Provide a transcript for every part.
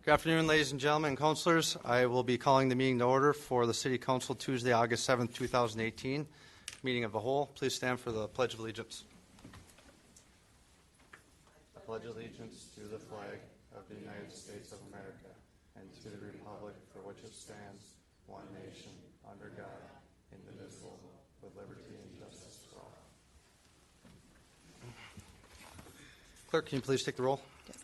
Good afternoon, ladies and gentlemen and councilors. I will be calling the meeting to order for the City Council Tuesday, August 7th, 2018. Meeting of the whole. Please stand for the Pledge of Allegiance. I pledge allegiance to the flag of the United States of America and to the republic for which it stands, one nation, under God, indivisible, with liberty and justice for all. Clerk, can you please take the roll? Yes.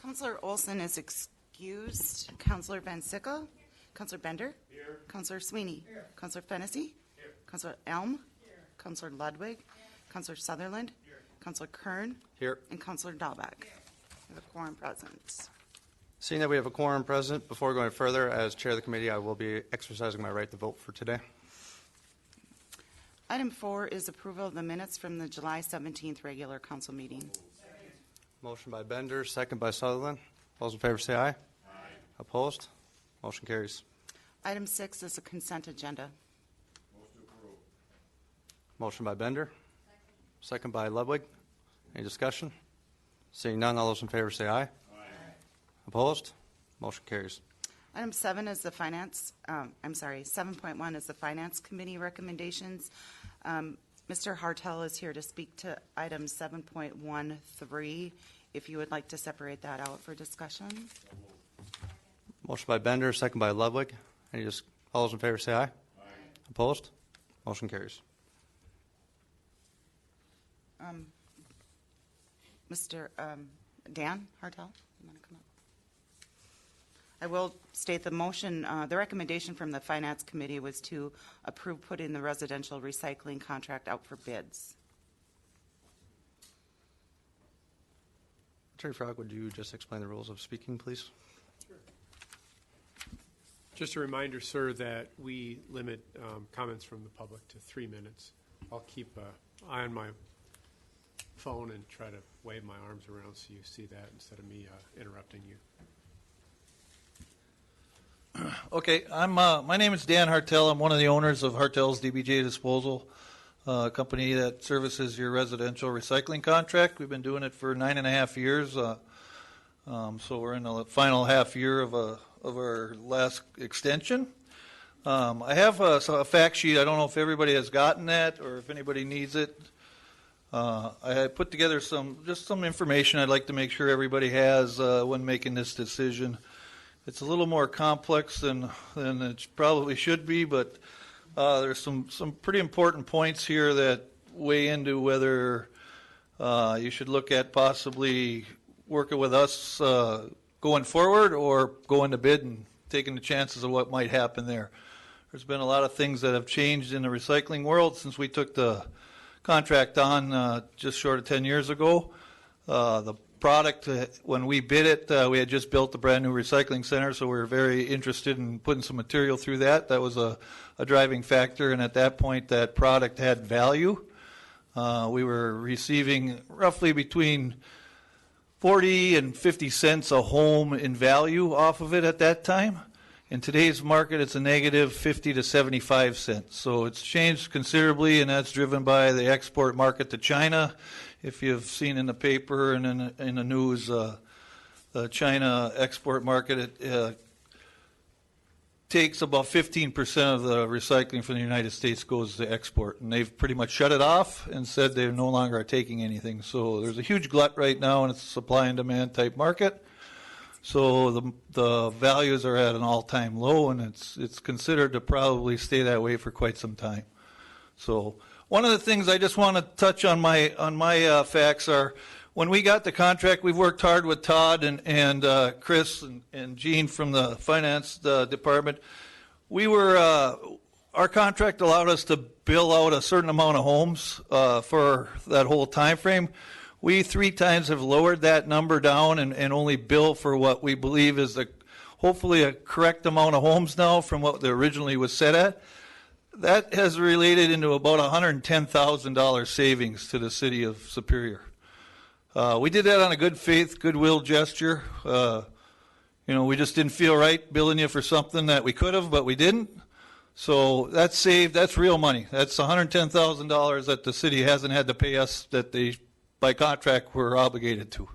Councillor Olson is excused. Councillor Van Sickle. Councillor Bender. Here. Councillor Sweeney. Here. Councillor Fennessy. Here. Councillor Elm. Here. Councillor Ludwig. Here. Councillor Sutherland. Here. Councillor Kern. Here. And Councillor Dahlbeck. We have a quorum present. Seeing that we have a quorum present, before going further, as chair of the committee, I will be exercising my right to vote for today. Item 4 is approval of the minutes from the July 17th regular council meeting. Motion by Bender, second by Sutherland. All those in favor say aye. Aye. Opposed? Motion carries. Item 6 is a consent agenda. Motion by Bender, second by Ludwig. Any discussion? Seeing none, all those in favor say aye. Aye. Opposed? Motion carries. Item 7 is the 7.1 is the Finance Committee recommendations. Mr. Hartel is here to speak to item 7.13. If you would like to separate that out for discussion. Motion by Bender, second by Ludwig. All those in favor say aye. Aye. Opposed? Motion carries. Mr. Dan Hartel, you want to come up? I will state the motion, the recommendation from the Finance Committee was to approve putting the residential recycling contract out for bids. Attorney Frog, would you just explain the rules of speaking, please? Sure. Just a reminder, sir, that we limit comments from the public to 3 minutes. I'll keep an eye on my phone and try to wave my arms around so you see that instead of me interrupting you. Okay, my name is Dan Hartel. I'm one of the owners of Hartel's DBJ Disposal, a company that services your residential recycling contract. We've been doing it for 9.5 years, so we're in the final half year of our last extension. I have a fact sheet. I don't know if everybody has gotten that or if anybody needs it. I had put together some information I'd like to make sure everybody has when making this decision. It's a little more complex than it probably should be, but there's some pretty important points here that weigh into whether you should look at possibly working with us going forward or going to bid and taking the chances of what might happen there. There's been a lot of things that have changed in the recycling world since we took the contract on just short of 10 years ago. The product, when we bid it, we had just built a brand new recycling center, so we were very interested in putting some material through that. That was a driving factor, and at that point that product had value. We were receiving roughly between 40 and 50 cents a home in value off of it at that time. In today's market, it's a negative 50 to 75 cents. So it's changed considerably, and that's driven by the export market to China. If you've seen in the paper and in the news, the China export market takes about 15% of the recycling from the United States goes to export, and they've pretty much shut it off and said they no longer are taking anything. So there's a huge glut right now, and it's a supply and demand type market. So the values are at an all-time low, and it's considered to probably stay that way for quite some time. So one of the things I just want to touch on my facts are, when we got the contract, we've worked hard with Todd and Chris and Gene from the finance department. Our contract allowed us to bill out a certain amount of homes for that whole time frame. We 3 times have lowered that number down and only bill for what we believe is hopefully a correct amount of homes now from what they originally was set at. That has related into about $110,000 savings to the city of Superior. We did that on a good faith, goodwill gesture. We just didn't feel right billing you for something that we could have, but we didn't. So that's saved. That's real money. That's $110,000 that the city hasn't had to pay us that they, by contract, were obligated to.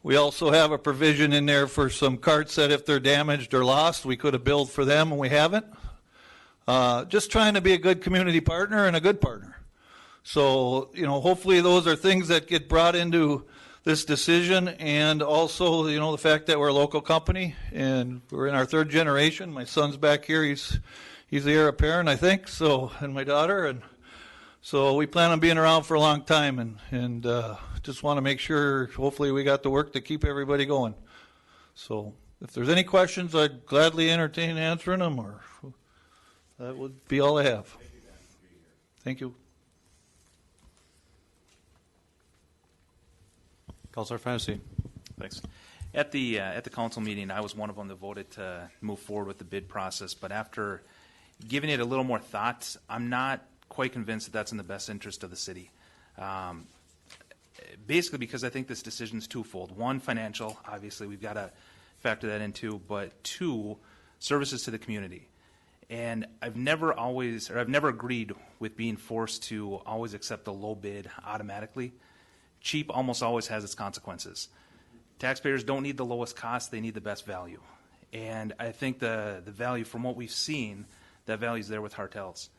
We also have a provision in there for some carts that if they're damaged or lost, we could have billed for them and we haven't. Just trying to be a good community partner and a good partner. So, hopefully those are things that get brought into this decision, and also, the fact that we're a local company and we're in our third generation. My son's back here. He's the heir apparent, I think, so, and my daughter, and so we plan on being around for a long time, and just want to make sure, hopefully we got the work to keep everybody going. So if there's any questions, I'd gladly entertain answering them, or that would be all I have. Thank you. Councilor Fennessy. Thanks. At the council meeting, I was one of them that voted to move forward with the bid process, but after giving it a little more thought, I'm not quite convinced that that's in the best interest of the city. Basically because I think this decision is twofold. One, financial, obviously we've got to factor that into, but two, services to the community. And I've never agreed with being forced to always accept a low bid automatically. Cheap almost always has its consequences. Taxpayers don't need the lowest cost, they need the best value. And I think the value from what we've seen, that value is there with Hartels.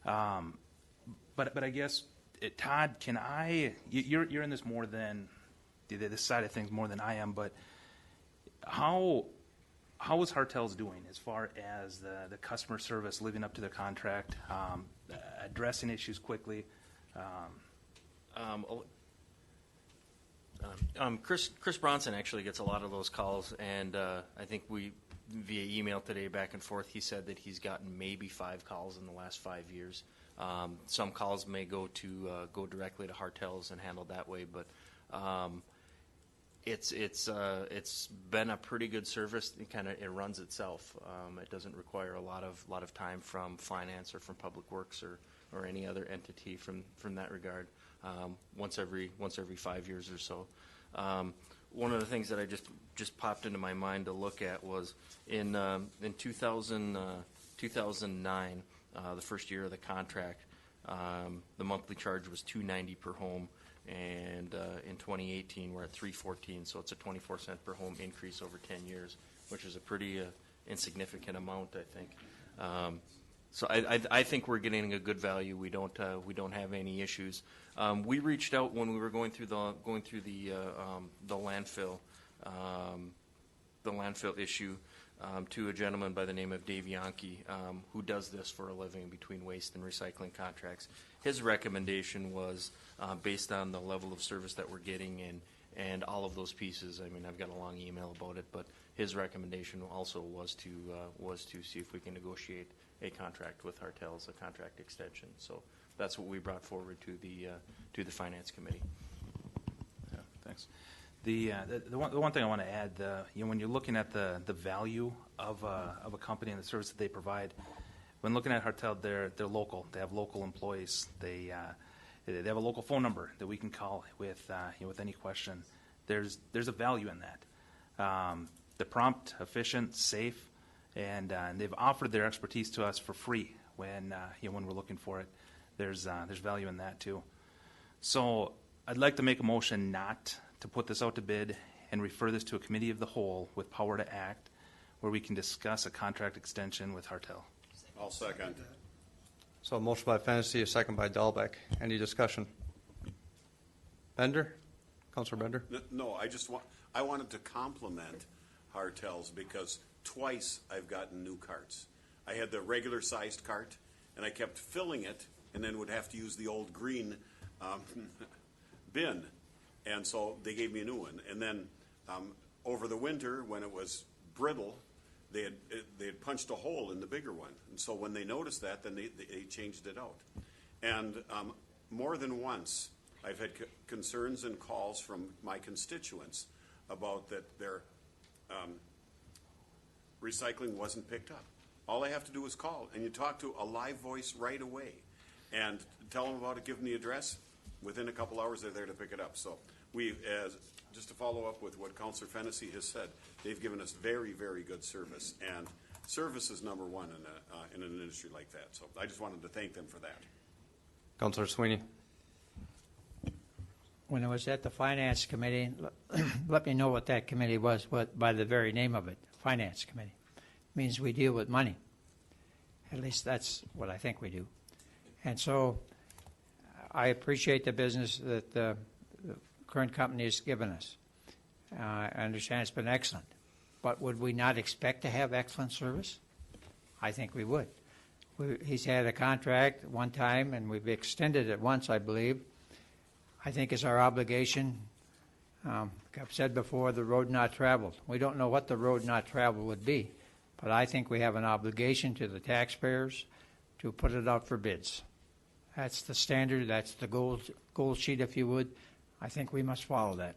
But I guess, Todd, you're in this more than, this side of things more than I am, but how is Hartels doing as far as the customer service, living up to their contract, addressing issues quickly? Chris Bronson actually gets a lot of those calls, and I think via email today back and forth, he said that he's gotten maybe 5 calls in the last 5 years. Some calls may go directly to Hartels and handled that way, but it's been a pretty good service. It runs itself. It doesn't require a lot of time from finance or from public works or any other entity from that regard. Once every 5 years or so. One of the things that I just popped into my mind to look at was in 2009, the first year of the contract, the monthly charge was $2.90 per home, and in 2018 we're at $3.14, so it's a 24-cent per home increase over 10 years, which is a pretty insignificant amount, I think. So I think we're getting a good value. We don't have any issues. We reached out when we were going through the landfill issue to a gentleman by the name of Dave Yankee, who does this for a living between waste and recycling contracts. His recommendation was based on the level of service that we're getting and all of those pieces. I mean, I've got a long email about it, but his recommendation also was to see if we can negotiate a contract with Hartels, a contract extension. So that's what we brought forward to the finance committee. Yeah, thanks. The one thing I want to add, when you're looking at the value of a company and the service that they provide, when looking at Hartel, they're local. They have local employees. They have a local phone number that we can call with any question. There's a value in that. They're prompt, efficient, safe, and they've offered their expertise to us for free when we're looking for it. There's value in that too. So I'd like to make a motion not to put this out to bid and refer this to a committee of the whole with power to act, where we can discuss a contract extension with Hartel. I'll second. So a motion by Fennessy, a second by Dahlbeck. Any discussion? Bender? Councilor Bender? No, I wanted to compliment Hartels because twice I've gotten new carts. I had the regular sized cart and I kept filling it and then would have to use the old green bin. And so they gave me a new one. And then over the winter when it was brittle, they had punched a hole in the bigger one. And so when they noticed that, then they changed it out. And more than once, I've had concerns and calls from my constituents about that their recycling wasn't picked up. All I have to do is call, and you talk to a live voice right away and tell them about it, give them the address. Within a couple hours, they're there to pick it up. So just to follow up with what Councilor Fennessy has said, they've given us very, very good service, and service is number one in an industry like that. So I just wanted to thank them for that. Councilor Sweeney? when I was at the Finance Committee, let me know what that committee was, by the very name of it, Finance Committee. It means we deal with money. At least that's what I think we do. And so I appreciate the business that the current company has given us. I understand it's been excellent. But would we not expect to have excellent service? I think we would. He's had a contract one time, and we've extended it once, I believe. I think it's our obligation. Like I've said before, the road not traveled. We don't know what the road not traveled would be, but I think we have an obligation to the taxpayers to put it out for bids. That's the standard. That's the gold sheet, if you would. I think we must follow that.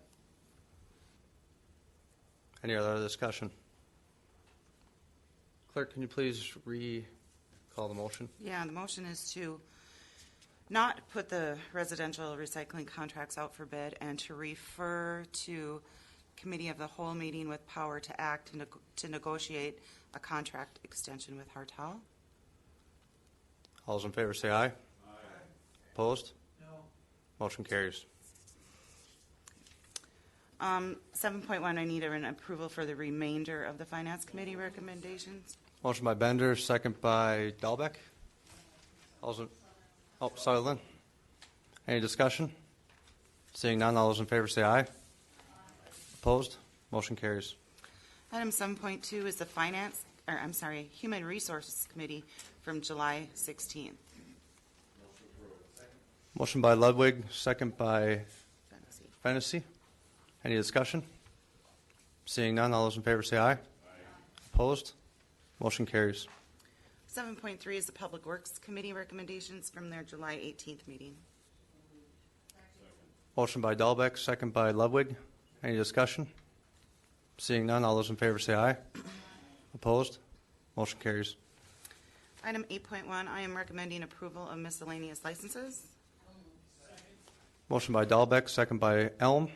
Any other discussion? Clerk, can you please recall the motion? Yeah, the motion is to not put the residential recycling contracts out for bid and to refer to Committee of the Whole meeting with power to act and to negotiate a contract extension with Hartel. All those in favor say aye. Aye. Opposed? No. Motion carries. 7.1, I need an approval for the remainder of the Finance Committee recommendations. Motion by Bender, second by Dahlbeck. Sutherland. Any discussion? Seeing none, all those in favor say aye. Opposed? Motion carries. Item 7.2 is the Human Resources Committee from July 16th. Motion by Ludwig, second by Fennessy. Any discussion? Seeing none, all those in favor say aye. Aye. Opposed? Motion carries. 7.3 is the Public Works Committee recommendations from their July 18th meeting. Motion by Dahlbeck, second by Ludwig. Any discussion? Seeing none, all those in favor say aye. Opposed? Motion carries. Item 8.1, I am recommending approval of miscellaneous licenses. Motion by Dahlbeck, second by Elm.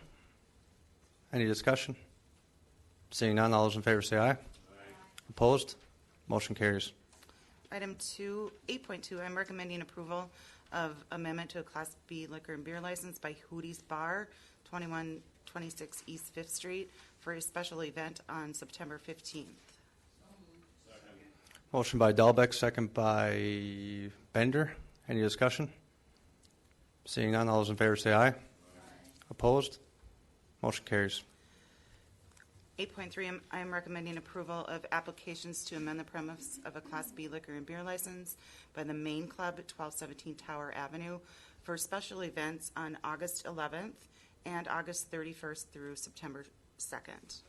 Any discussion? Seeing none, all those in favor say aye. Aye. Opposed? Motion carries. Item 8.2, I'm recommending approval of amendment to a Class B liquor and beer license by Hootie's Bar, 2126 East 5th Street, for a special event on September 15th. Motion by Dahlbeck, second by Bender. Any discussion? Seeing none, all those in favor say aye. Aye. Opposed? Motion carries. 8.3, I am recommending approval of applications to amend the premise of a Class B liquor and beer license by the Main Club at 1217 Tower Avenue for special events on August 11th and August 31st through September 2nd.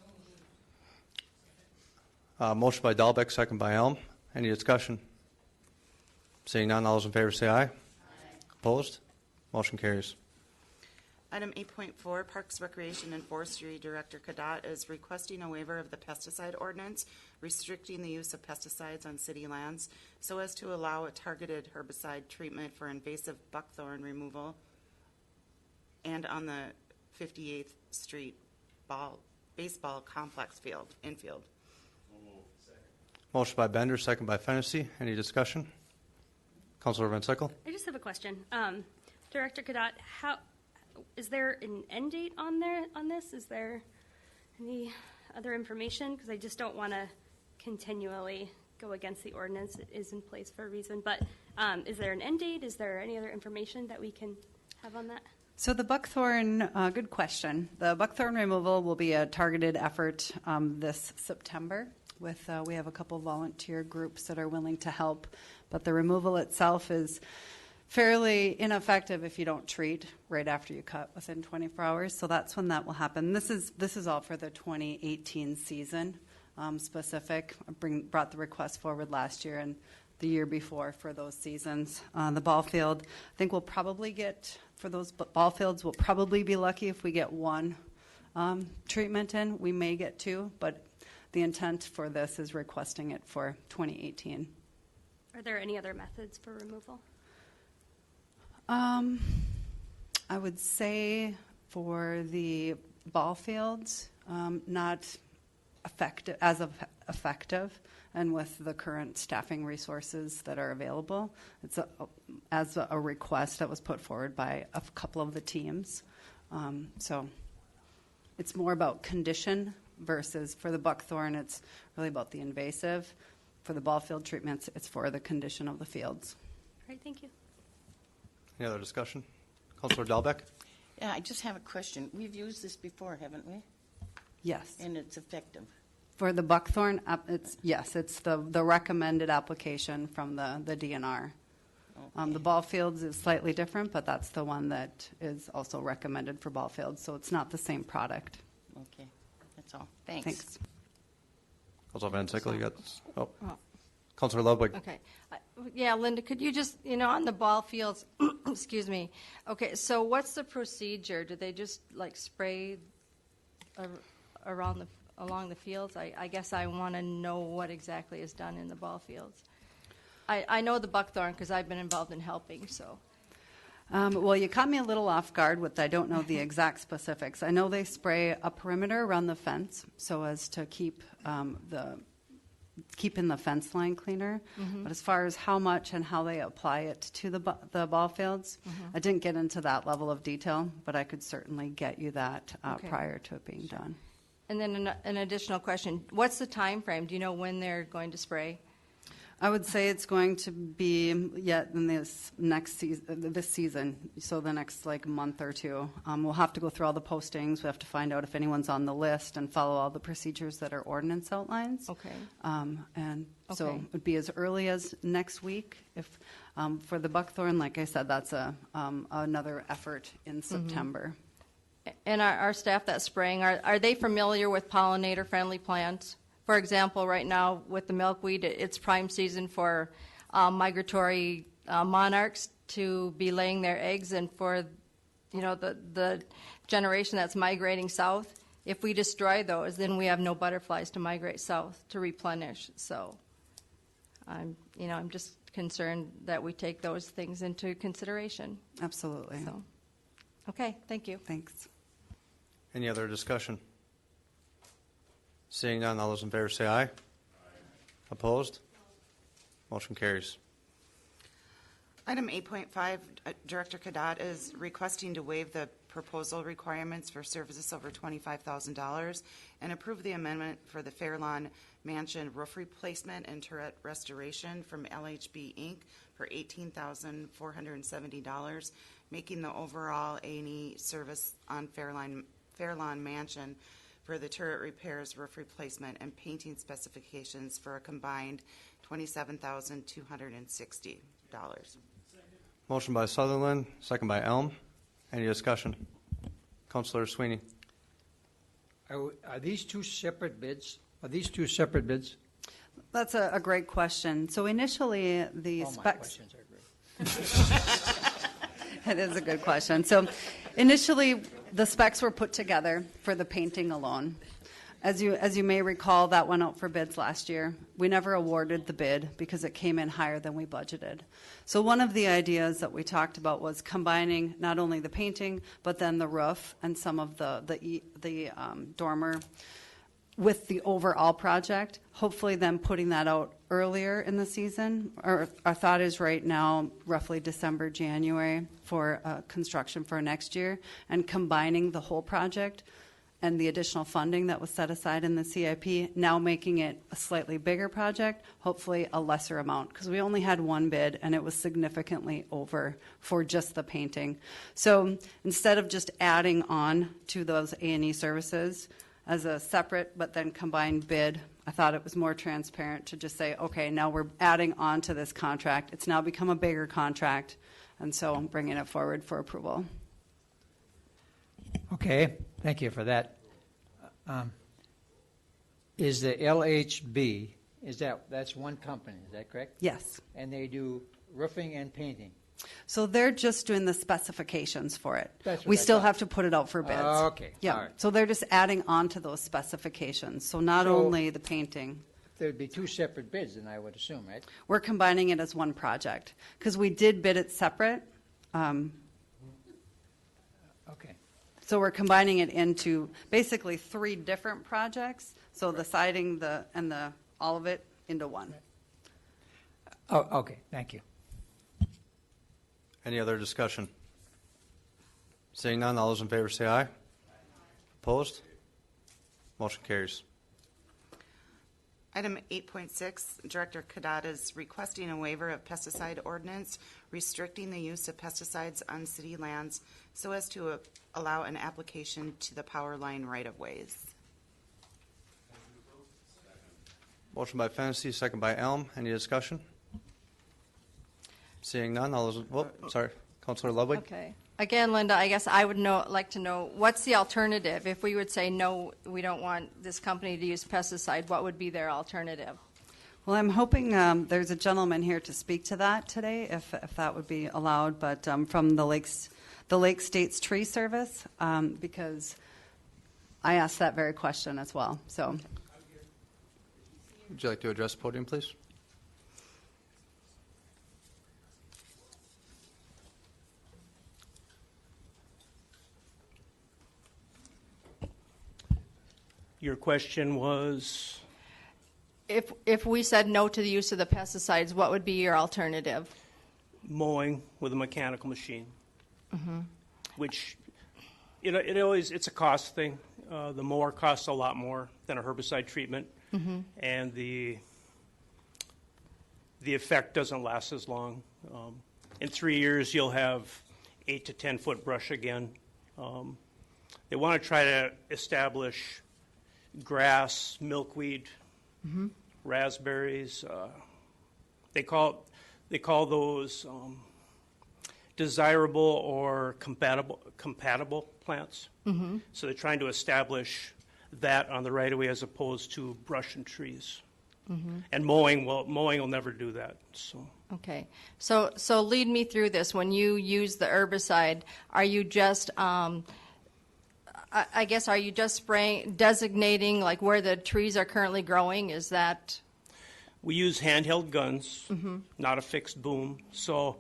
Motion by Dahlbeck, second by Elm. Any discussion? Seeing none, all those in favor say aye. Aye. Opposed? Motion carries. Item 8.4, Parks, Recreation, and Forestry Director Kadat is requesting a waiver of the pesticide ordinance restricting the use of pesticides on city lands so as to allow a targeted herbicide treatment for invasive buckthorn removal and on the 58th Street baseball complex infield. Motion by Bender, second by Fennessy. Any discussion? Councilor Van Sickle. I just have a question. Director Kadat, is there an end date on this? Is there any other information? Because I just don't want to continually go against the ordinance. It is in place for a reason. But is there an end date? Is there any other information that we can have on that? So the buckthorn, good question. The buckthorn removal will be a targeted effort this September. We have a couple volunteer groups that are willing to help, but the removal itself is fairly ineffective if you don't treat right after you cut within 24 hours. So that's when that will happen. This is all for the 2018 season specific. I brought the request forward last year and the year before for those seasons. The ball field, I think we'll probably get, for those ball fields, we'll probably be lucky if we get one treatment in. We may get two, but the intent for this is requesting it for 2018. Are there any other methods for removal? I would say for the ball fields, not effective, and with the current staffing resources that are available. It's as a request that was put forward by a couple of the teams. So it's more about condition versus for the buckthorn, it's really about the invasive. For the ball field treatments, it's for the condition of the fields. All right, thank you. Any other discussion? Councilor Dahlbeck? Yeah, I just have a question. We've used this before, haven't we? Yes. And it's effective. For the buckthorn, it's the recommended application from the DNR. The ball fields is slightly different, but that's the one that is also recommended for ball fields, so it's not the same product. Okay, that's all. Thanks. Thanks. Councilor Van Sickle, you got, Councilor Ludwig. Okay. Yeah, Linda, could you just, on the ball fields, excuse me. Okay, so what's the procedure? Do they just like spray along the fields? I guess I want to know what exactly is done in the ball fields. I know the buckthorn because I've been involved in helping, so. Well, you caught me a little off guard with I don't know the exact specifics. I know they spray a perimeter around the fence so as to keep keeping the fence line cleaner. But as far as how much and how they apply it to the ball fields, I didn't get into that level of detail, but I could certainly get you that Okay. prior to it being done. And then an additional question. What's the time frame? Do you know when they're going to spray? I would say it's going to be in this season, so the next month or two. We'll have to go through all the postings. We have to find out if anyone's on the list and follow all the procedures that are ordinance outlines. Okay. And so Okay. it would be as early as next week. If for the buckthorn, like I said, that's another effort in September. And our staff that's spraying, are they familiar with pollinator-friendly plants? For example, right now with the milkweed, it's prime season for migratory monarchs to be laying their eggs, and for the generation that's migrating south. If we destroy those, then we have no butterflies to migrate south to replenish. So, I'm just concerned that we take those things into consideration. Absolutely. So, okay, thank you. Thanks. Any other discussion? Seeing none, all those in favor say aye. Opposed? Motion carries. Item 8.5, Director Kadat is requesting to waive the proposal requirements for services over $25,000 and approve the amendment for the Fairlawn Mansion roof replacement and turret restoration from LHB Inc. for $18,470, making the overall A&E service on Fairlawn Mansion for the turret repairs, roof replacement, and painting specifications for a combined $27,260. Motion by Sutherland, second by Elm. Any discussion? Councilor Sweeney. Are these two separate bids? Are these two separate bids? That's a great question. So initially, the All my specs. questions are great. It is a good question. So initially, the specs were put together for the painting alone. As you may recall, that went out for bids last year. We never awarded the bid because it came in higher than we budgeted. So one of the ideas that we talked about was combining not only the painting, but then the roof and some of the dormer with the overall project, hopefully then putting that out earlier in the season. Our thought is right now, roughly December, January, for construction for next year, and combining the whole project and the additional funding that was set aside in the CIP, now making it a slightly bigger project, hopefully a lesser amount, because we only had one bid and it was significantly over for just the painting. So instead of just adding on to those A&E services, as a separate but then combined bid, I thought it was more transparent to just say, okay, now we're adding on to this contract. It's now become a bigger contract, and so I'm bringing it forward for approval. Okay, thank you for that. Is the LHB, that's one company, is that correct? Yes. And they do roofing and painting? So they're just doing the specifications for it. That's what We I still thought. have to put it out for bids. Okay, Yeah. all right. So they're just adding on to those specifications. So not So- only the painting. There'd be two separate bids, then I would assume, right? We're combining it as one project because we did bid it separate. Okay. So we're combining it into basically three different projects. So the siding, all of it into one. Oh, okay, thank you. Any other discussion? Seeing none, all those in favor say aye. Opposed? Motion carries. Item 8.6, Director Kadat is requesting a waiver of pesticide ordinance restricting the use of pesticides on city lands so as to allow an application to the power line right-of-ways. Motion by Fennessy, second by Elm. Any discussion? Seeing none, all those, sorry, Councilor Ludwig? Okay. Again, Linda, I guess I would like to know, what's the alternative? If we would say, no, we don't want this company to use pesticide, what would be their alternative? Well, I'm hoping there's a gentleman here to speak to that today, if that would be allowed, but from the Lake States Tree Service, because I asked that very question as well. So, Would you like to address the podium, please? Your question was? If we said no to the use of the pesticides, what would be your alternative? Mowing with a mechanical machine, which it's a cost thing. The mower costs a lot more than a herbicide treatment, and the effect doesn't last as long. In 3 years, you'll have 8 to 10 foot brush again. They want to try to establish grass, milkweed, raspberries. They call those desirable or compatible plants. So they're trying to establish that on the right of way as opposed to brush and trees. And mowing will never do that. So. Okay, so lead me through this. When you use the herbicide, are you just I guess, are you just designating like where the trees are currently growing? Is that? We use handheld guns, not a fixed boom. So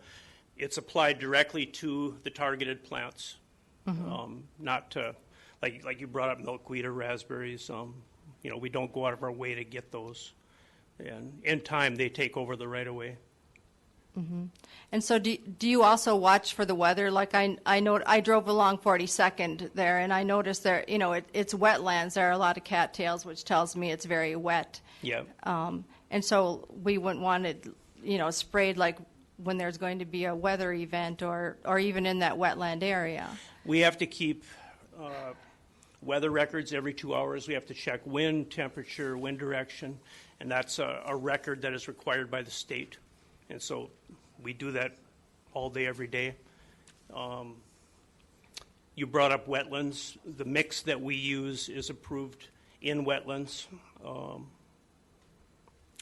it's applied directly to the targeted plants, not to, like you brought up milkweed or raspberries. We don't go out of our way to get those. And in time, they take over the right of way. And so do you also watch for the weather? Like I know I drove along 42nd there, and I noticed there, it's wetlands. There are a lot of cattails, which tells me it's very wet. Yeah. And so we wouldn't want it, sprayed like when there's going to be a weather event or even in that wetland area. We have to keep weather records every 2 hours. We have to check wind, temperature, wind direction, and that's a record that is required by the state. And so we do that all day, every day. You brought up wetlands. The mix that we use is approved in wetlands.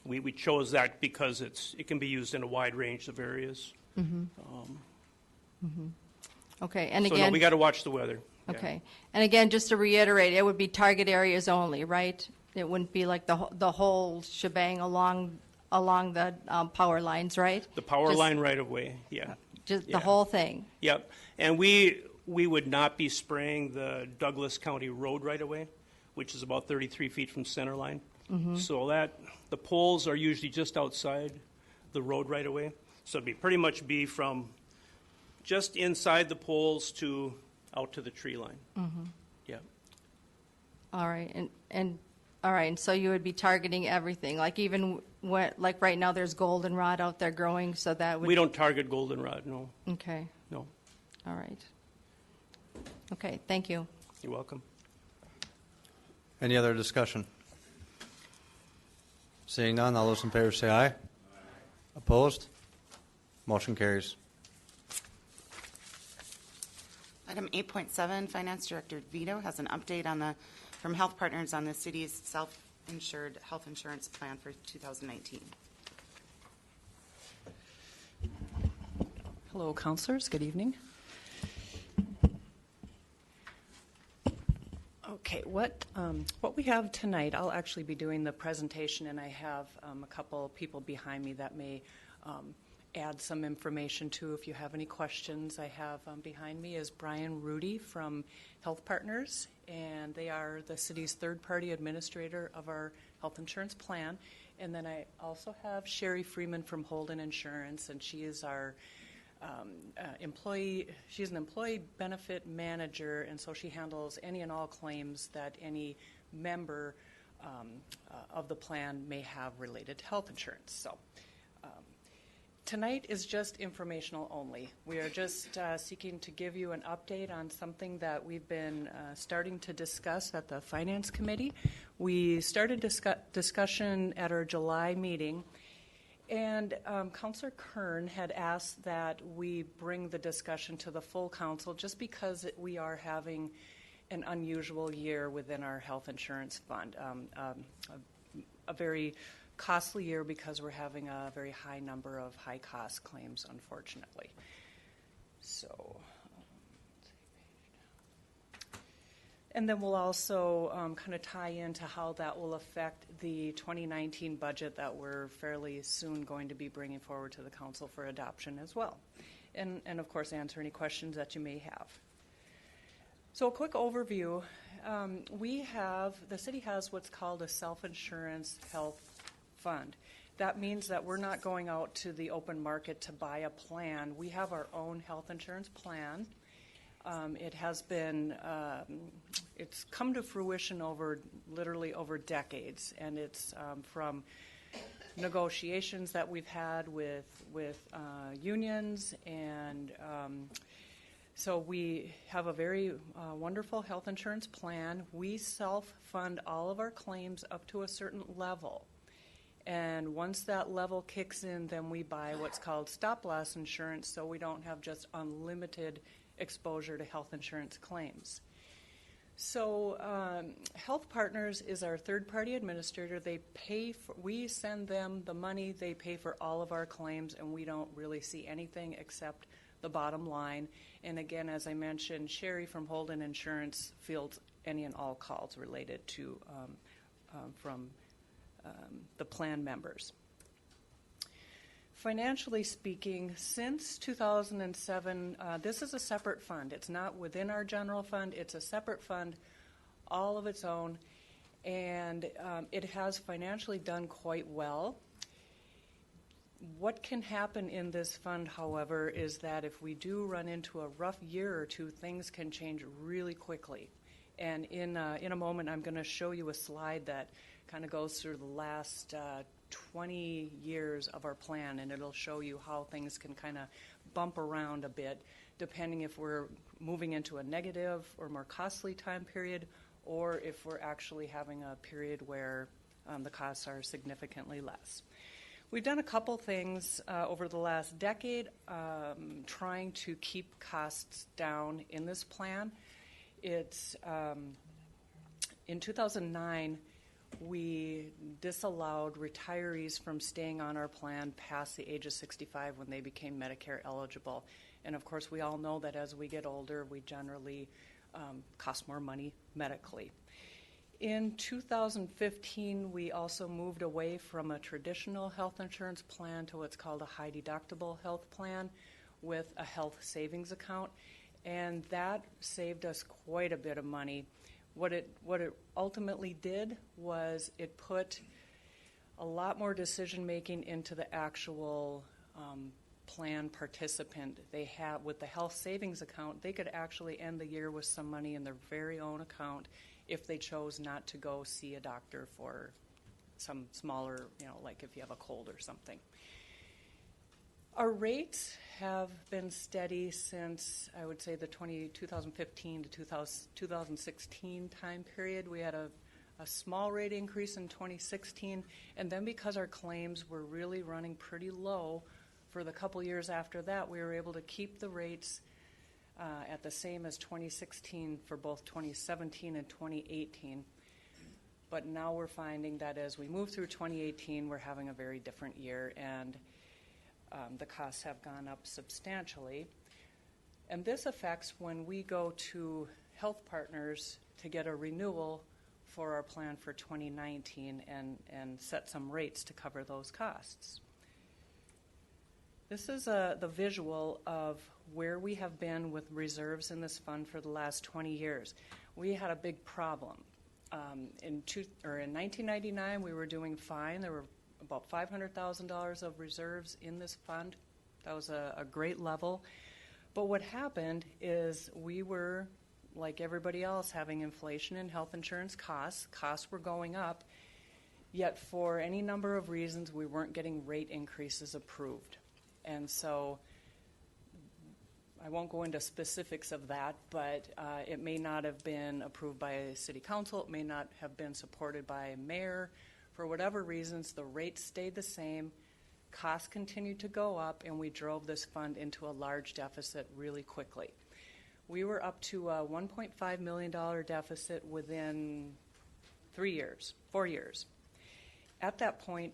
We chose that because it can be used in a wide range of areas. Okay, and so again, no, we got to watch the weather. Okay, and again, just to reiterate, it would be target areas only, right? It wouldn't be like the whole shebang along the power lines, right? The power line right of way, yeah. Just the whole thing. Yep, and we would not be spraying the Douglas County Road right of way, which is about 33 feet from center line. So the poles are usually just outside the road right of way. So it'd pretty much be from just inside the poles to out to the tree line. Yeah. All right, and all right, and so you would be targeting everything, like even like right now there's goldenrod out there growing, so that would. We don't target goldenrod, no. Okay. No. All right. Okay, thank you. You're welcome. Any other discussion? Seeing none, all those in favor say aye. Opposed? Motion carries. Item 8.7, Finance Director Vito has an update from Health Partners on the city's self-insured health insurance plan for 2019. Hello, councilors. Good evening. Okay, what we have tonight, I'll actually be doing the presentation, and I have a couple people behind me that may add some information too if you have any questions. I have behind me is Brian Rudy from Health Partners, and they are the city's third-party administrator of our health insurance plan. And then I also have Sherry Freeman from Holden Insurance, and she is our she's an employee benefit manager, and so she handles any and all claims that any member of the plan may have related to health insurance. So tonight is just informational only. We are just seeking to give you an update on something that we've been starting to discuss at the Finance Committee. We started discussion at our July meeting, and Councillor Kern had asked that we bring the discussion to the full council just because we are having an unusual year within our health insurance fund. A very costly year because we're having a very high number of high-cost claims, unfortunately. So, and then we'll also kind of tie into how that will affect the 2019 budget that we're fairly soon going to be bringing forward to the council for adoption as well. And of course, answer any questions that you may have. So a quick overview. The city has what's called a self-insurance health fund. That means that we're not going out to the open market to buy a plan. We have our own health insurance plan. It has been, it's come to fruition literally over decades, and it's from negotiations that we've had with unions, and so we have a very wonderful health insurance plan. We self-fund all of our claims up to a certain level. And once that level kicks in, then we buy what's called stop-loss insurance, so we don't have just unlimited exposure to health insurance claims. So Health Partners is our third-party administrator. We send them the money, they pay for all of our claims, and we don't really see anything except the bottom line. And again, as I mentioned, Sherry from Holden Insurance fields any and all calls related to from the plan members. Financially speaking, since 2007, this is a separate fund. It's not within our general fund. It's a separate fund, all of its own, and it has financially done quite well. What can happen in this fund, however, is that if we do run into a rough year or two, things can change really quickly. And in a moment, I'm going to show you a slide that kind of goes through the last 20 years of our plan, and it'll show you how things can kind of bump around a bit, depending if we're moving into a negative or more costly time period, or if we're actually having a period where the costs are significantly less. We've done a couple things over the last decade trying to keep costs down in this plan. It's in 2009, we disallowed retirees from staying on our plan past the age of 65 when they became Medicare eligible. And of course, we all know that as we get older, we generally cost more money medically. In 2015, we also moved away from a traditional health insurance plan to what's called a high deductible health plan with a health savings account, and that saved us quite a bit of money. What it ultimately did was it put a lot more decision making into the actual plan participant. They have, with the health savings account, they could actually end the year with some money in their very own account if they chose not to go see a doctor for some smaller, like if you have a cold or something. Our rates have been steady since, I would say, the 2015 to 2016 time period. We had a small rate increase in 2016, and then because our claims were really running pretty low for the couple years after that, we were able to keep the rates at the same as 2016 for both 2017 and 2018. But now we're finding that as we move through 2018, we're having a very different year, and the costs have gone up substantially. And this affects when we go to Health Partners to get a renewal for our plan for 2019 and set some rates to cover those costs. This is the visual of where we have been with reserves in this fund for the last 20 years. We had a big problem. In 1999, we were doing fine. There were about $500,000 of reserves in this fund. That was a great level. But what happened is we were, like everybody else, having inflation in health insurance costs. Costs were going up, yet for any number of reasons, we weren't getting rate increases approved. And so I won't go into specifics of that, but it may not have been approved by city council. It may not have been supported by mayor. For whatever reasons, the rates stayed the same. Costs continued to go up, and we drove this fund into a large deficit really quickly. We were up to a $1.5 million deficit within 4 years. At that point,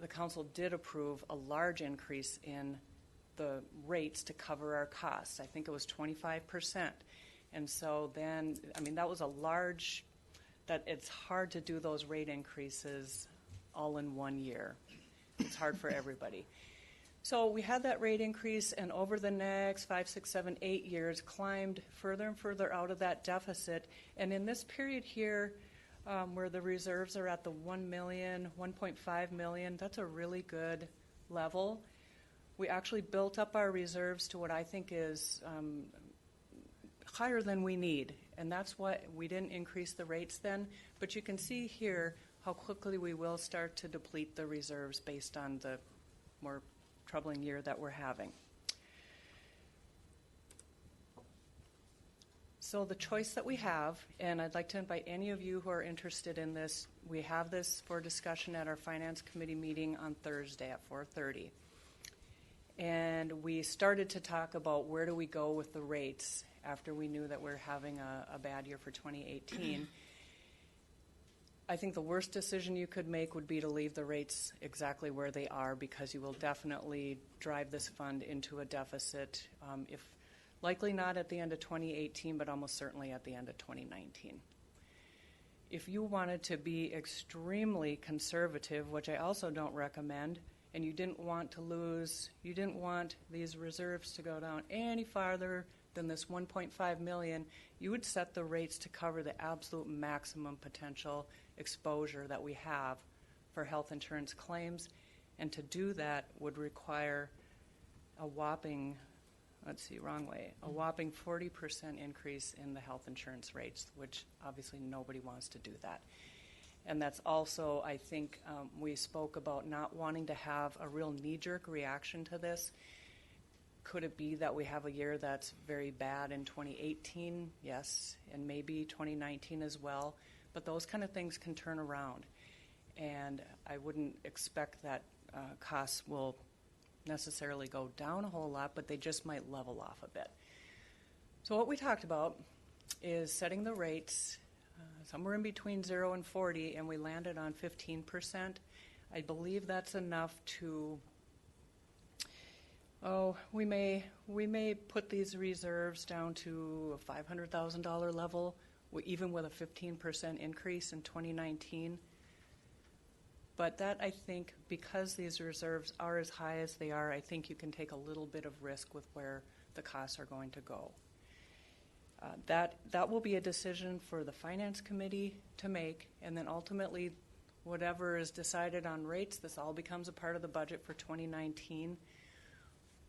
the council did approve a large increase in the rates to cover our costs. I think it was 25%. And so then, I mean, that was a large, that it's hard to do those rate increases all in 1 year. It's hard for everybody. So we had that rate increase, and over the next 5, 6, 7, 8 years, climbed further and further out of that deficit. And in this period here, where the reserves are at the 1 million, 1.5 million, that's a really good level. We actually built up our reserves to what I think is higher than we need, and that's what we didn't increase the rates then. But you can see here how quickly we will start to deplete the reserves based on the more troubling year that we're having. So the choice that we have, and I'd like to invite any of you who are interested in this, we have this for discussion at our Finance Committee meeting on Thursday at 4:30. And we started to talk about where do we go with the rates after we knew that we're having a bad year for 2018. I think the worst decision you could make would be to leave the rates exactly where they are, because you will definitely drive this fund into a deficit, if likely not at the end of 2018, but almost certainly at the end of 2019. If you wanted to be extremely conservative, which I also don't recommend, and you didn't want these reserves to go down any farther than this 1.5 million, you would set the rates to cover the absolute maximum potential exposure that we have for health insurance claims. And to do that would require a whopping, a whopping 40% increase in the health insurance rates, which obviously nobody wants to do that. And that's also, I think, we spoke about not wanting to have a real knee-jerk reaction to this. Could it be that we have a year that's very bad in 2018? Yes, and maybe 2019 as well. But those kind of things can turn around. And I wouldn't expect that costs will necessarily go down a whole lot, but they just might level off a bit. So what we talked about is setting the rates somewhere in between 0 and 40, and we landed on 15%. I believe that's enough to, we may put these reserves down to a $500,000 level, even with a 15% increase in 2019. But that, I think, because these reserves are as high as they are, I think you can take a little bit of risk with where the costs are going to go. That will be a decision for the Finance Committee to make, and then ultimately, whatever is decided on rates, this all becomes a part of the budget for 2019.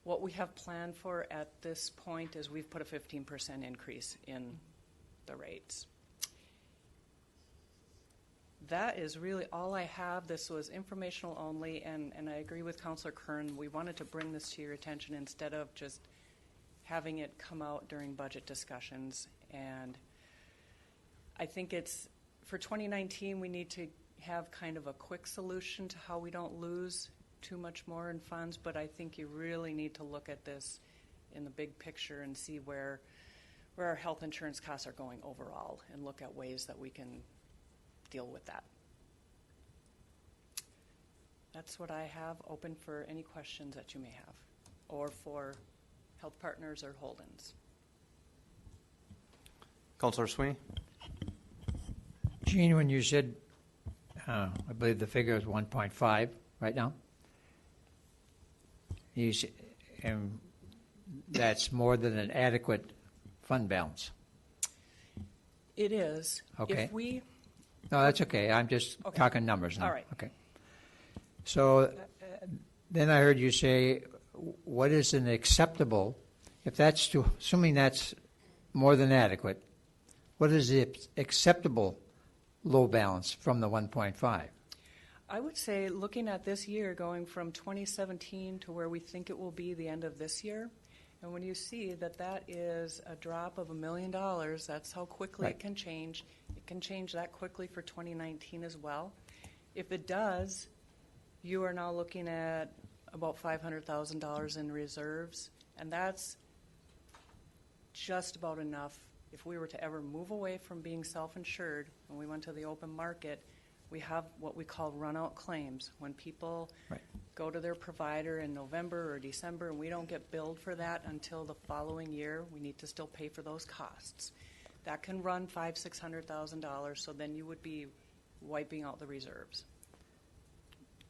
What we have planned for at this point is we've put a 15% increase in the rates. That is really all I have. This was informational only, and I agree with Councillor Kern. We wanted to bring this to your attention instead of just having it come out during budget discussions. And I think it's, for 2019, we need to have kind of a quick solution to how we don't lose too much more in funds, but I think you really need to look at this in the big picture and see where our health insurance costs are going overall, and look at ways that we can deal with that. That's what I have open for any questions that you may have, or for Health Partners or Holdens. Councillor Sweeney? Gene, when you said, I believe the figure is 1.5 right now, and that's more than an adequate fund balance. It is. Okay. If we... No, that's okay. I'm just talking numbers now. All right. Okay. So then I heard you say what is an acceptable, if that's assuming that's more than adequate, what is the acceptable low balance from the 1.5? I would say, looking at this year, going from 2017 to where we think it will be the end of this year, and when you see that that is a drop of $1 million, that's how quickly Right. it can change. It can change that quickly for 2019 as well. If it does, you are now looking at about $500,000 in reserves, and that's just about enough. If we were to ever move away from being self-insured, when we went to the open market, we have what we call run-out claims. When people Right. go to their provider in November or December and we don't get billed for that until the following year, we need to still pay for those costs. That can run $500,000-$600,000, so then you would be wiping out the reserves.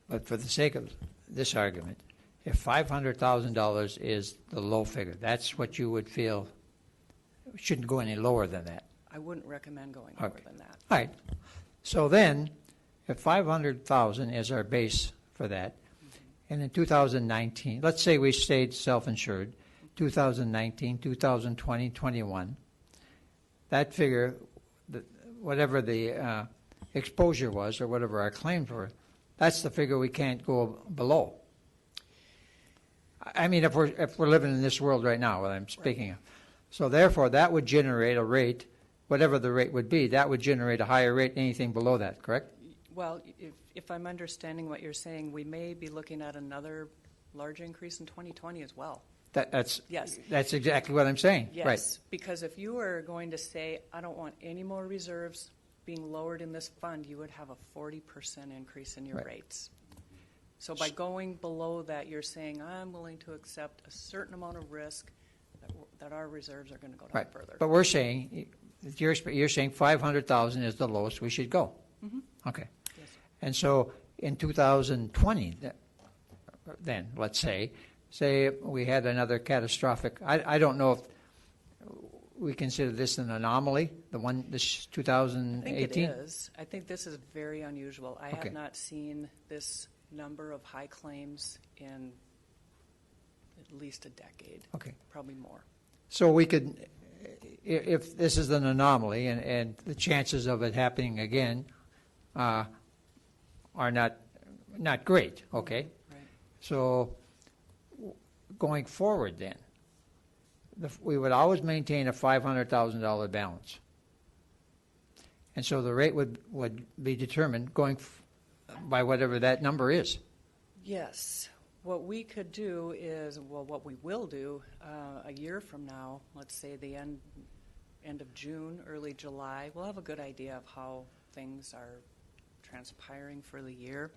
But for the sake of this argument, if $500,000 is the low figure, that's what you would feel shouldn't go any lower than that. I wouldn't recommend going lower Okay. than that. All right. So then, if 500,000 is our base for that, and in 2019, let's say we stayed self-insured, 2019, 2020, 21, that figure, whatever the exposure was or whatever our claims were, that's the figure we can't go below. I mean, if we're living in this world right now, what I'm speaking of. So therefore, that would generate a rate, whatever the rate would be, that would generate a higher rate than anything below that, correct? Well, if I'm understanding what you're saying, we may be looking at another large increase in 2020 as well. That's Yes. That's exactly what I'm saying. Yes, Right. because if you were going to say, I don't want any more reserves being lowered in this fund, you would have a 40% increase in your Right. rates. So by going below that, you're saying, I'm willing to accept a certain amount of risk that our reserves are going to go down Right. further. But we're saying, you're saying 500,000 is the lowest we should go. Mhm. Okay. Yes. And so in 2020, then, let's say we had another catastrophic, I don't know if we consider this an anomaly, this I 2018? think it is. I think this is very unusual. I Okay. have not seen this number of high claims in at least a decade. Okay. Probably more. So we could, if this is an anomaly and the chances of it happening again are not great, okay? Right. So going forward then, we would always maintain a $500,000 balance. And so the rate would be determined by whatever that number is. Yes. What we could do is, well, what we will do a year from now, let's say the end of June, early July, we'll have a good idea of how things are transpiring for the year.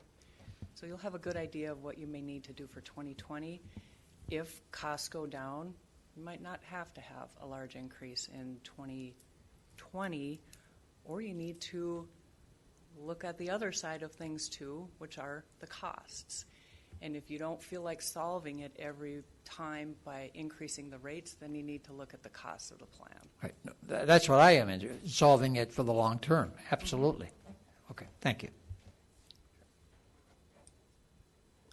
So you'll have a good idea of what you may need to do for 2020. If costs go down, you might not have to have a large increase in 2020, or you need to look at the other side of things too, which are the costs. And if you don't feel like solving it every time by increasing the rates, then you need to look at the costs of the plan. Right. No, that's what I am interested in, solving it for the long term. Absolutely. Okay, thank you.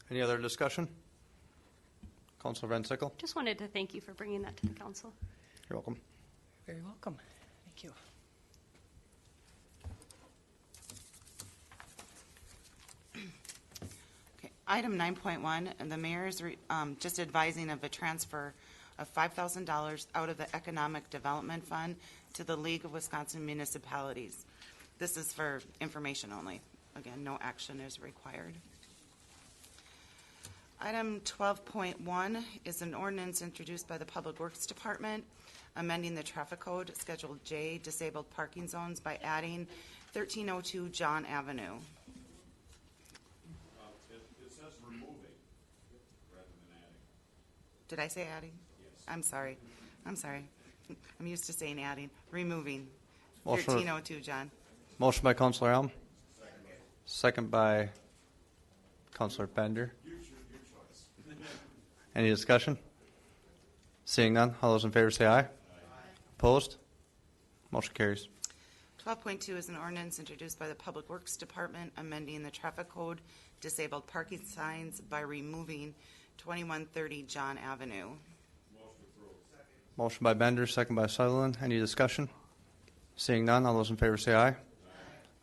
Any other discussion? Councilor Van Sickle? Just wanted to thank you for bringing that to the council. You're welcome. Very welcome. Thank you. Okay, item 9.1, and the mayor is just advising of a transfer of $5,000 out of the Economic Development Fund to the League of Wisconsin Municipalities. This is for information only. Again, no action is required. Item 12.1 is an ordinance introduced by the Public Works Department, amending the traffic code, Schedule J, disabled parking zones by adding 1302 John Avenue. It says removing rather than adding. Did I say adding? Yes. I'm sorry. I'm used to saying adding. Removing. Motion. 1302 John. Motion by Councilor Elm. Second by Councilor Bender. Any discussion? Seeing none, all those in favor say aye. Opposed? Motion carries. 12.2 is an ordinance introduced by the Public Works Department, amending the traffic code, disabled parking signs by removing 2130 John Avenue. Motion by Bender, second by Sutherland. Any discussion? Seeing none, all those in favor say aye.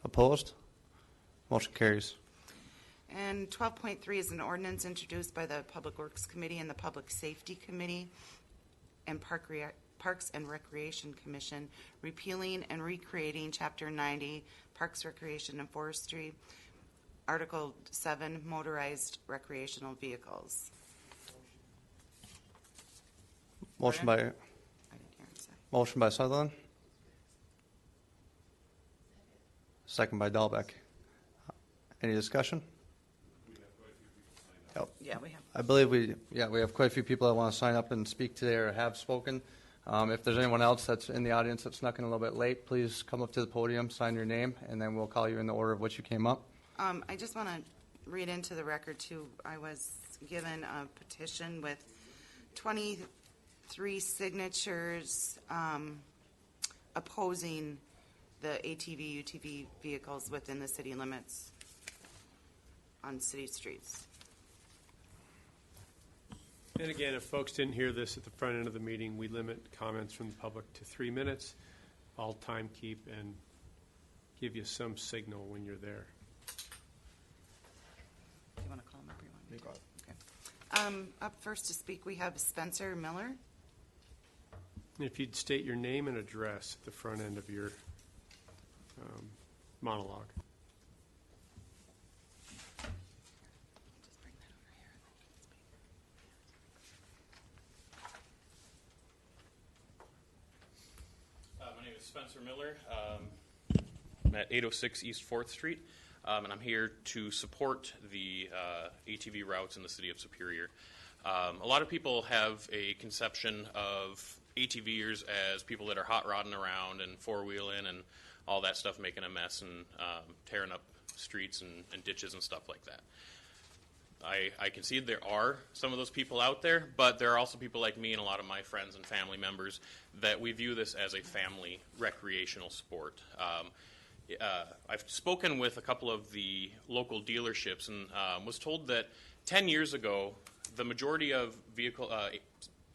Opposed? Motion carries. And 12.3 is an ordinance introduced by the Public Works Committee and the Public Safety Committee and Parks and Recreation Commission, repealing and recreating Chapter 90, Parks, Recreation, and Forestry, Article 7, Motorized Recreational Vehicles. Motion by I didn't hear it say. Motion by Sutherland. Second by Dahlbeck. Any discussion? Yep. Yeah, we have. I believe we have quite a few people that want to sign up and speak today or have spoken. If there's anyone else that's in the audience that snuck in a little bit late, please come up to the podium, sign your name, and then we'll call you in the order of which you came up. I just want to read into the record, too. I was given a petition with 23 signatures opposing the ATV, UTV vehicles within the city limits on city streets. And again, if folks didn't hear this at the front end of the meeting, we limit comments from the public to 3 minutes. I'll time keep and give you some signal when you're there. Do you want to call them up or you want me to? Okay. Up first to speak, we have Spencer Miller. And if you'd state your name and address at the front end of your monologue. My name is Spencer Miller. I'm at 806 East 4th Street, and I'm here to support the ATV routes in the city of Superior. A lot of people have a conception of ATVers as people that are hot rodding around and four-wheeling and all that stuff, making a mess and tearing up streets and ditches and stuff like that. I concede there are some of those people out there, but there are also people like me and a lot of my friends and family members that we view this as a family recreational sport. I've spoken with a couple of the local dealerships and was told that 10 years ago, the majority of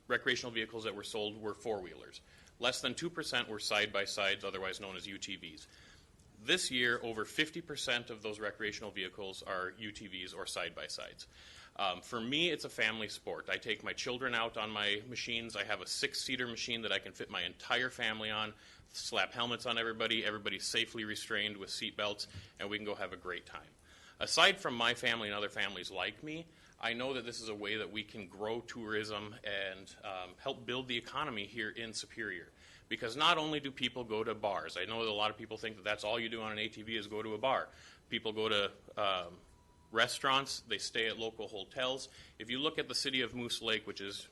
recreational vehicles that were sold were four-wheelers. Less than 2% were side-by-sides, otherwise known as UTVs. This year, over 50% of those recreational vehicles are UTVs or side-by-sides. For me, it's a family sport. I take my children out on my machines. I have a 6-seater machine that I can fit my entire family on, slap helmets on everybody, everybody's safely restrained with seat belts, and we can go have a great time. Aside from my family and other families like me, I know that this is a way that we can grow tourism and help build the economy here in Superior. Because not only do people go to bars, I know that a lot of people think that that's all you do on an ATV is go to a bar. People go to restaurants, they stay at local hotels. If you look at the city of Moose Lake, which is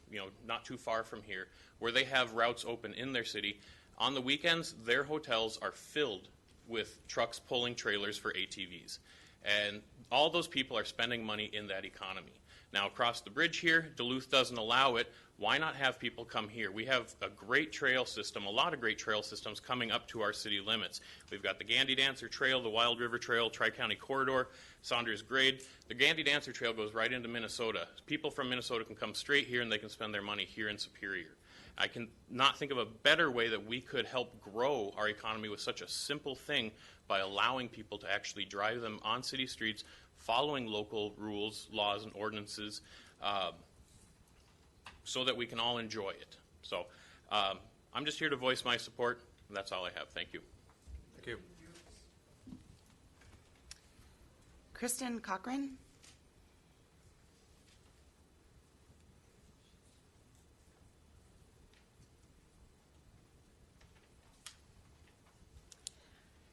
not too far from here, where they have routes open in their city, on the weekends their hotels are filled with trucks pulling trailers for ATVs. And all those people are spending money in that economy. Now, across the bridge here, Duluth doesn't allow it. Why not have people come here? We have a great trail system, a lot of great trail systems coming up to our city limits. We've got the Gandy Dancer Trail, the Wild River Trail, Tri-County Corridor, Saunders Grade. The Gandy Dancer Trail goes right into Minnesota. People from Minnesota can come straight here and they can spend their money here in Superior. I can not think of a better way that we could help grow our economy with such a simple thing by allowing people to actually drive them on city streets, following local rules, laws, and ordinances, so that we can all enjoy it. So I'm just here to voice my support, and that's all I have. Thank you. Thank you. Kristen Cochran.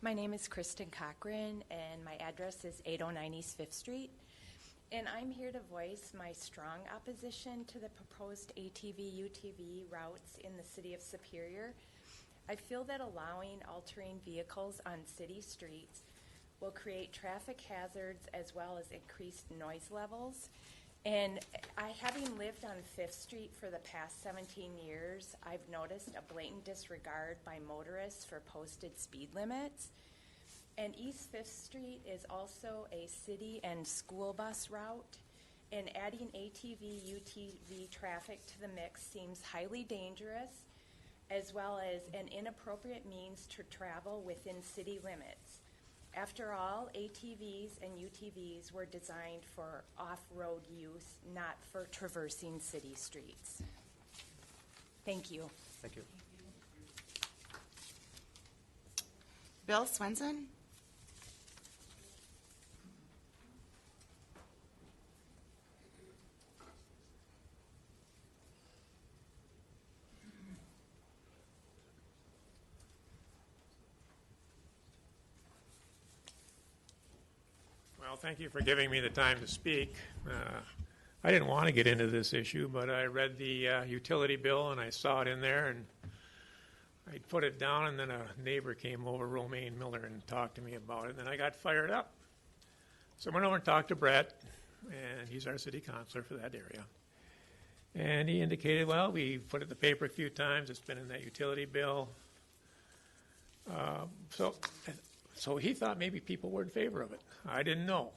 My name is Kristen Cochran, and my address is 809 East 5th Street. And I'm here to voice my strong opposition to the proposed ATV-UTV routes in the city of Superior. I feel that allowing altering vehicles on city streets will create traffic hazards as well as increased noise levels. And having lived on 5th Street for the past 17 years, I've noticed a blatant disregard by motorists for posted speed limits. And East 5th Street is also a city and school bus route. and adding ATV, UTV traffic to the mix seems highly dangerous, as well as an inappropriate means to travel within city limits. After all, ATVs and UTVs were designed for off-road use, not for traversing city streets. Thank you. Thank you. Bill Swenson? Well, thank you for giving me the time to speak. I didn't want to get into this issue, but I read the utility bill and I saw it in there, and I put it down, and then a neighbor came over, Romaine Miller, and talked to me about it, and then I got fired up. So I went over and talked to Brett, and he's our city councilor for that area. And he indicated, well, we put it in the paper a few times, it's been in that utility bill. So he thought maybe people were in favor of it. I didn't know.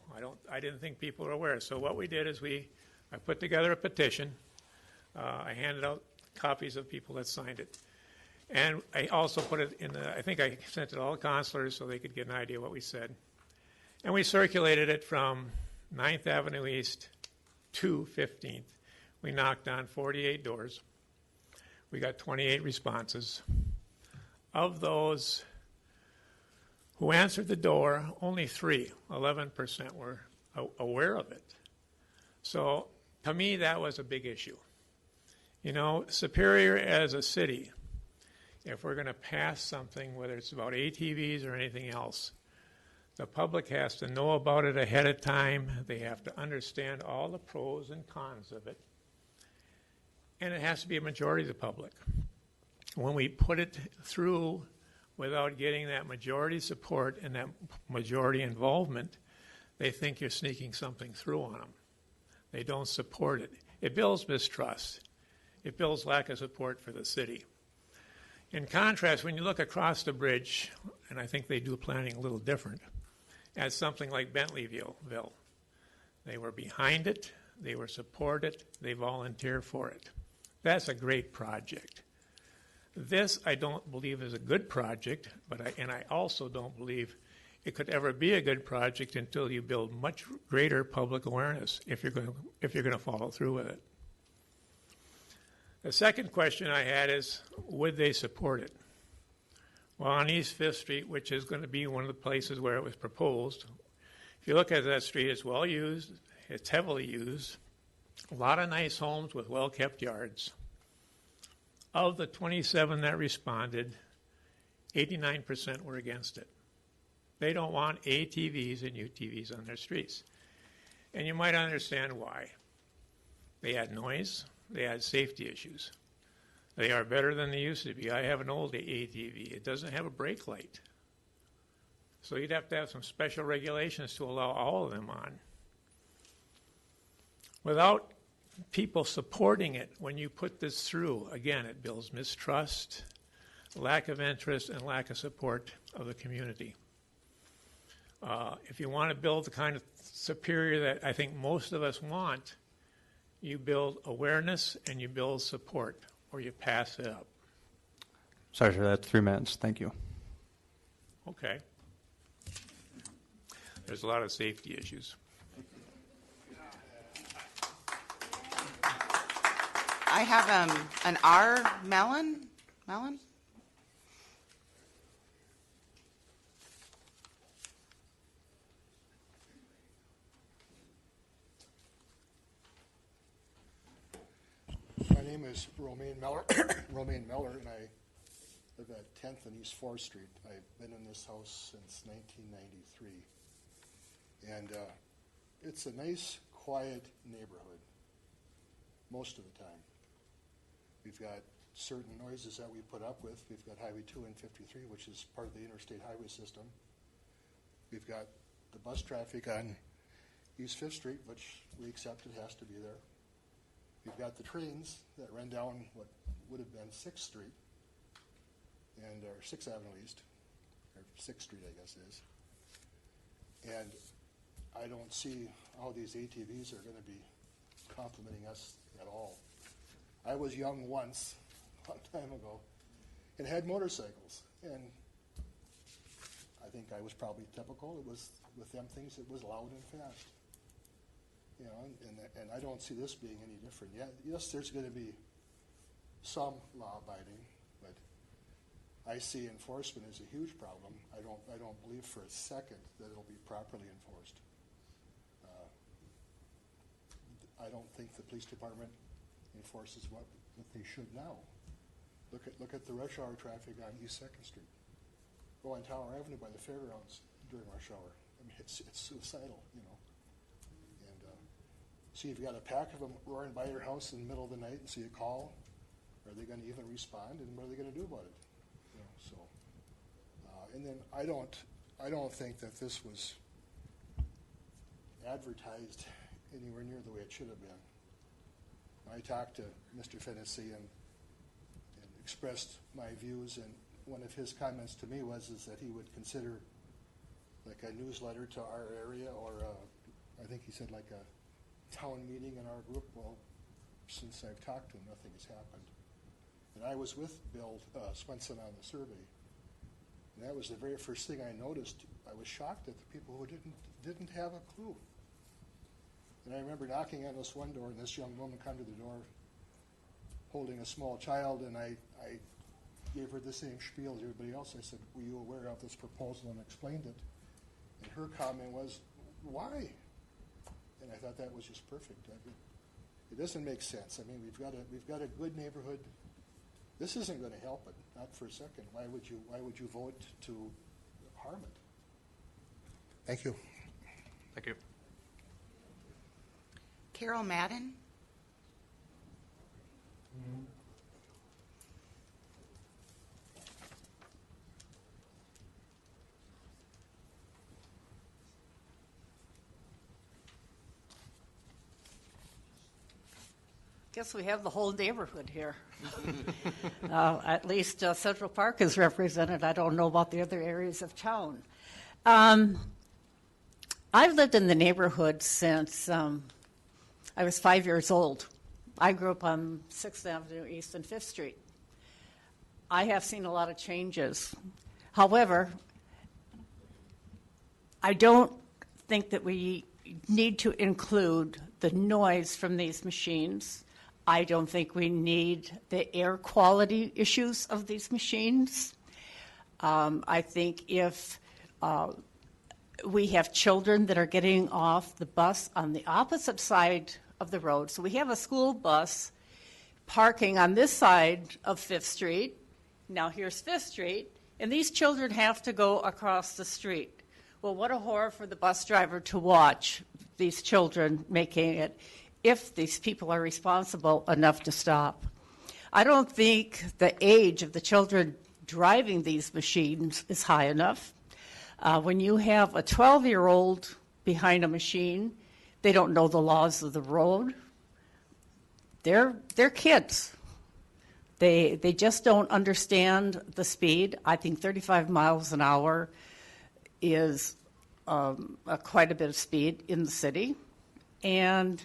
I didn't think people were aware. So what we did is I put together a petition. I handed out copies of people that signed it. And I also put it in I think I sent it to all the councilors so they could get an idea what we said. And we circulated it from 9th Avenue East to 15th. We knocked on 48 doors. We got 28 responses. Of those who answered the door, only 11% were aware of it. So to me, that was a big issue. You know, Superior as a city, if we're going to pass something, whether it's about ATVs or anything else, the public has to know about it ahead of time. They have to understand all the pros and cons of it. And it has to be a majority of the public. When we put it through without getting that majority support and that majority involvement, they think you're sneaking something through on them. They don't support it. It builds mistrust. It builds lack of support for the city. In contrast, when you look across the bridge, and I think they do planning a little different, at something like Bentleyville, they were behind it, they were supported, they volunteered for it. That's a great project. This, I don't believe, is a good project, and I also don't believe it could ever be a good project until you build much greater public awareness if you're going to follow through with it. The second question I had is, would they support it? Well, on East 5th Street, which is going to be one of the places where it was proposed, if you look at that street, it's well used, it's heavily used, a lot of nice homes with well-kept yards. Of the 27 that responded, 89% were against it. They don't want ATVs and UTVs on their streets. And you might understand why. They add noise, they add safety issues. They are better than they used to be. I have an old ATV. It doesn't have a brake light. So you'd have to have some special regulations to allow all of them on. Without people supporting it, when you put this through, again, it builds mistrust, lack of interest, and lack of support of the community. If you want to build the kind of Superior that I think most of us want, you build awareness and you build support, or you pass it up. Sorry, sir, that's 3 minutes. Thank you. Okay. There's a lot of safety issues. I have an R. Mellon. Mellon? My name is Romaine Miller. Romaine Miller, and I live at 10th and East 4th Street. I've been in this house since 1993. And it's a nice, quiet neighborhood most of the time. We've got certain noises that we put up with. We've got Highway 2 and 53, which is part of the interstate highway system. We've got the bus traffic on East 5th Street, which we accept it has to be there. We've got the trains that run down what would have been 6th Street, or 6th Avenue East, or 6th Street, I guess it is. And I don't see how these ATVs are going to be complimenting us at all. I was young once, a long time ago, and had motorcycles, and I think I was probably typical. It was, with them things, it was loud and fast. You know, and I don't see this being any different. Yeah, yes, there's going to be some law abiding, but I see enforcement as a huge problem. I don't believe for a second that it'll be properly enforced. I don't think the police department enforces what they should now. Look at the rush hour traffic on East 2nd Street. Go on Tower Avenue by the fairgrounds during rush hour. I mean, it's suicidal, you know. And see, if you got a pack of them roaring by your house in the middle of the night and see a call, are they going to even respond? And what are they going to do about it? You know, so, and then I don't think that this was advertised anywhere near the way it should have been. I talked to Mr. Fennessy and expressed my views, and one of his comments to me is that he would consider like a newsletter to our area, or I think he said like a town meeting in our group. Well, since I've talked to him, nothing has happened. And I was with Bill Swenson on the survey, and that was the very first thing I noticed. I was shocked at the people who didn't have a clue. And I remember knocking on this one door, and this young woman come to the door holding a small child, and I gave her the same spiel as everybody else. I said, were you aware of this proposal, and explained it. And her comment was, why? And I thought that was just perfect. I mean, it doesn't make sense. I mean, we've got a good neighborhood. This isn't going to help it, not for a second. Why would you vote to harm it? Thank you. Thank you. Carol Madden. Guess we have the whole neighborhood here. At least Central Park is represented. I don't know about the other areas of town. I've lived in the neighborhood since I was 5 years old. I grew up on 6th Avenue East and 5th Street. I have seen a lot of changes. However, I don't think that we need to include the noise from these machines. I don't think we need the air quality issues of these machines. I think if we have children that are getting off the bus on the opposite side of the road. So we have a school bus parking on this side of 5th Street. Now here's 5th Street, and these children have to go across the street. Well, what a horror for the bus driver to watch these children making it if these people are responsible enough to stop. I don't think the age of the children driving these machines is high enough. When you have a 12-year-old behind a machine, they don't know the laws of the road. They're kids. They just don't understand the speed. I think 35 miles an hour is quite a bit of speed in the city. And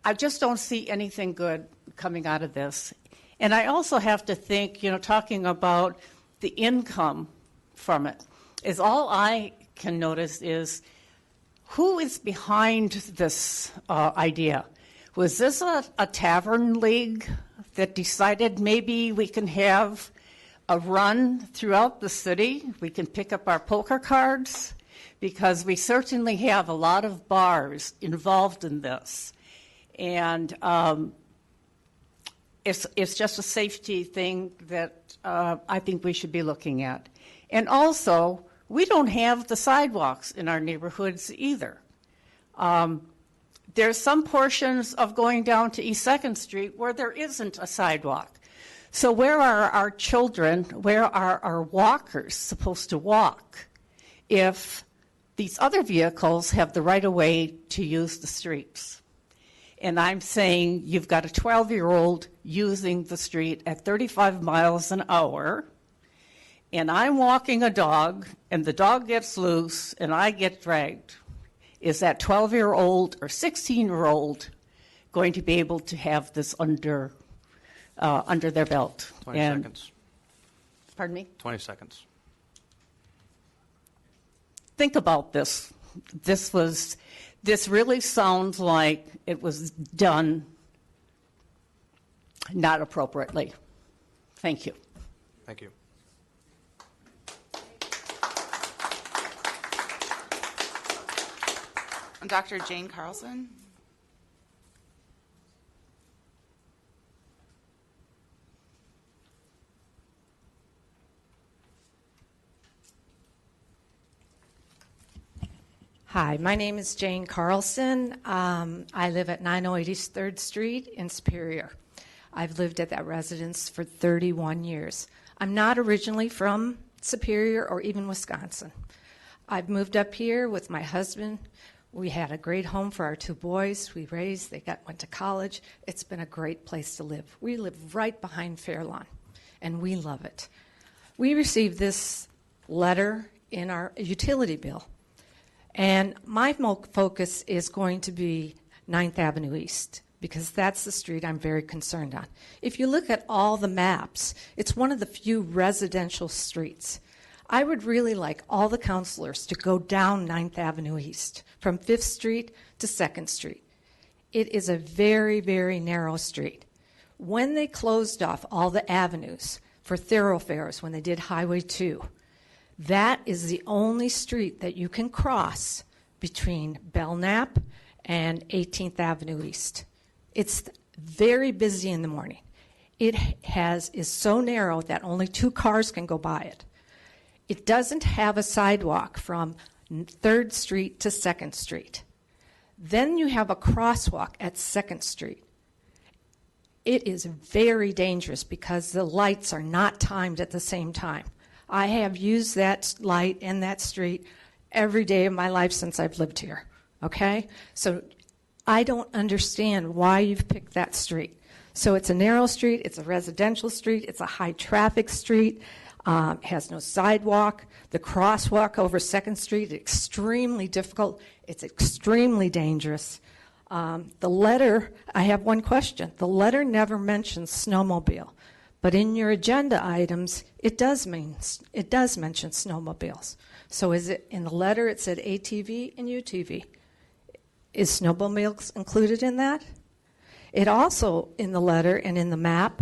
I just don't see anything good coming out of this. And I also have to think, talking about the income from it, is all I can notice is who is behind this idea. Was this a tavern league that decided maybe we can have a run throughout the city? We can pick up our poker cards, because we certainly have a lot of bars involved in this. And it's just a safety thing that I think we should be looking at. And also, we don't have the sidewalks in our neighborhoods either. There's some portions of going down to East 2nd Street where there isn't a sidewalk. So where are our children, where are our walkers supposed to walk if these other vehicles have the right of way to use the streets? And I'm saying you've got a 12-year-old using the street at 35 miles an hour, and I'm walking a dog, and the dog gets loose, and I get dragged. Is that 12-year-old or 16-year-old going to be able to have this under their belt. 20 And- seconds. Pardon me? 20 seconds. Think about this. This really sounds like it was done not appropriately. Thank you. Thank you. Dr. Jane Carlson. Hi, my name is Jane Carlson. I live at 908 East 3rd Street in Superior. I've lived at that residence for 31 years. I'm not originally from Superior or even Wisconsin. I've moved up here with my husband. We had a great home for our 2 boys. We raised, went to college. It's been a great place to live. We live right behind Fairlawn, and we love it. We received this letter in our utility bill. And my focus is going to be 9th Avenue East, because that's the street I'm very concerned on. If you look at all the maps, it's one of the few residential streets. I would really like all the councilors to go down 9th Avenue East from 5th Street to 2nd Street. It is a very, very narrow street. When they closed off all the avenues for thoroughfares, when they did Highway 2, that is the only street that you can cross between Belknap and 18th Avenue East. It's very busy in the morning. It is so narrow that only 2 cars can go by it. It doesn't have a sidewalk from 3rd Street to 2nd Street. Then you have a crosswalk at 2nd Street. It is very dangerous because the lights are not timed at the same time. I have used that light and that street every day of my life since I've lived here, okay? So I don't understand why you've picked that street. So it's a narrow street, it's a residential street, it's a high-traffic street, has no sidewalk. The crosswalk over 2nd Street is extremely difficult. It's extremely dangerous. The letter, I have one question. The letter never mentions snowmobile, but in your agenda items, it does mention snowmobiles. So is it in the letter? It said ATV and UTV. Is snowmobiles included in that? It also, in the letter and in the map,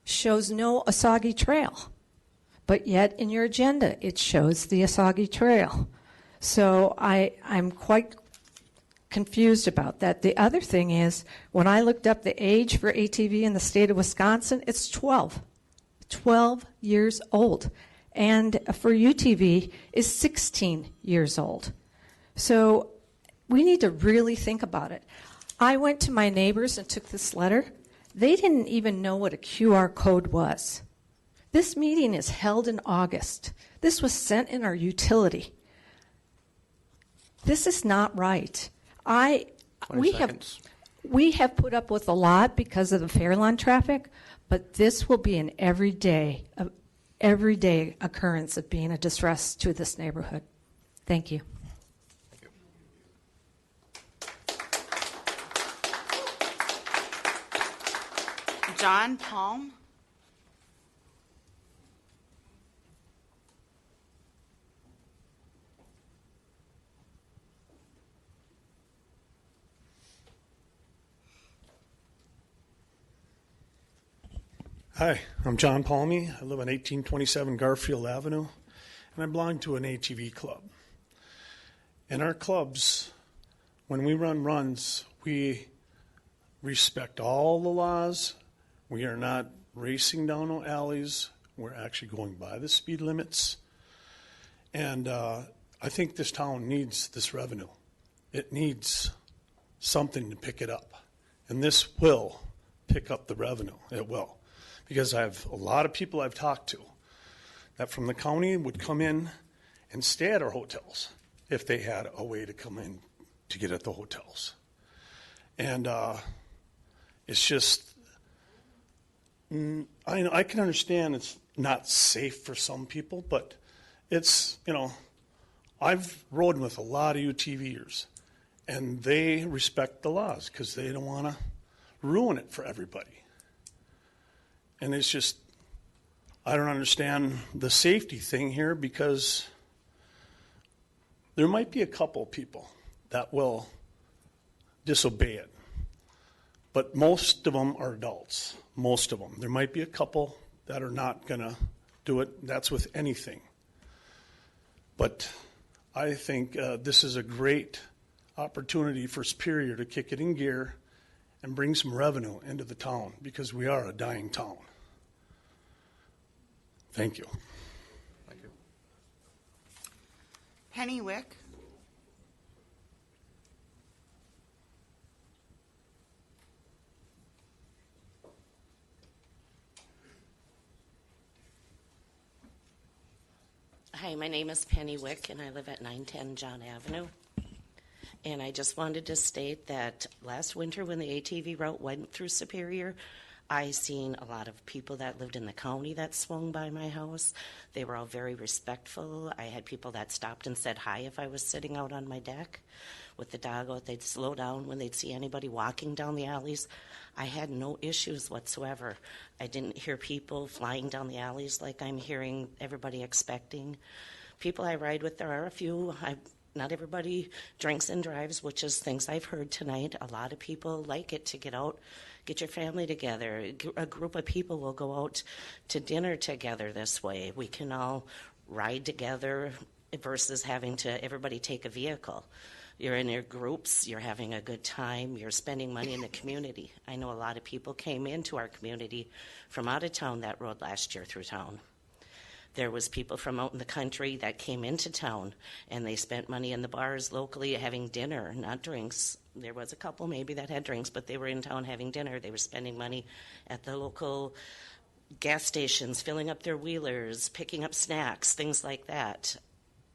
shows no Asagi Trail. But yet in your agenda, it shows the Asagi Trail. So I'm quite confused about that. The other thing is, when I looked up the age for ATV in the state of Wisconsin, it's 12 years old. And for UTV is 16 years old. So we need to really think about it. I went to my neighbors and took this letter. They didn't even know what a QR code was. This meeting is held in August. This was sent in our utility. This is not right. We have put up with a lot because of the Fairlawn traffic, but this will be an everyday occurrence of being a distress to this neighborhood. Thank you. John Palm. Hi, I'm John Palmy. I live on 1827 Garfield Avenue, and I belong to an ATV club. In our clubs, when we run runs, we respect all the laws. We are not racing down no alleys. We're actually going by the speed limits. And I think this town needs this revenue. It needs something to pick it up. And this will pick up the revenue. It will. Because I have a lot of people I've talked to that from the county would come in and stay at our hotels if they had a way to come in to get at the hotels. And it's just, I can understand it's not safe for some people, but it's, I've rode with a lot of UTVers, and they respect the laws because they don't want to ruin it for everybody. And it's just, I don't understand the safety thing here, because there might be a couple people that will disobey it. But most of them are adults, most of them. There might be a couple that are not going to do it. That's with anything. But I think this is a great opportunity for Superior to kick it in gear and bring some revenue into the town, because we are a dying town. Thank you. Thank you. Penny Wick. Hi, my name is Penny Wick, and I live at 910 John Avenue. And I just wanted to state that last winter when the ATV route went through Superior, I seen a lot of people that lived in the county that swung by my house. They were all very respectful. I had people that stopped and said hi if I was sitting out on my deck with the dog out. They'd slow down when they'd see anybody walking down the alleys. I had no issues whatsoever. I didn't hear people flying down the alleys like I'm hearing everybody expecting. People I ride with, there are a few. Not everybody drinks and drives, which is things I've heard tonight. A lot of people like it to get out, get your family together. A group of people will go out to dinner together this way. We can all ride together versus having to everybody take a vehicle. You're in your groups, you're having a good time, you're spending money in the community. I know a lot of people came into our community from out of town that rode last year through town. There was people from out in the country that came into town, and they spent money in the bars locally having dinner, not drinks. There was a couple maybe that had drinks, but they were in town having dinner. They were spending money at the local gas stations, filling up their wheelers, picking up snacks, things like that.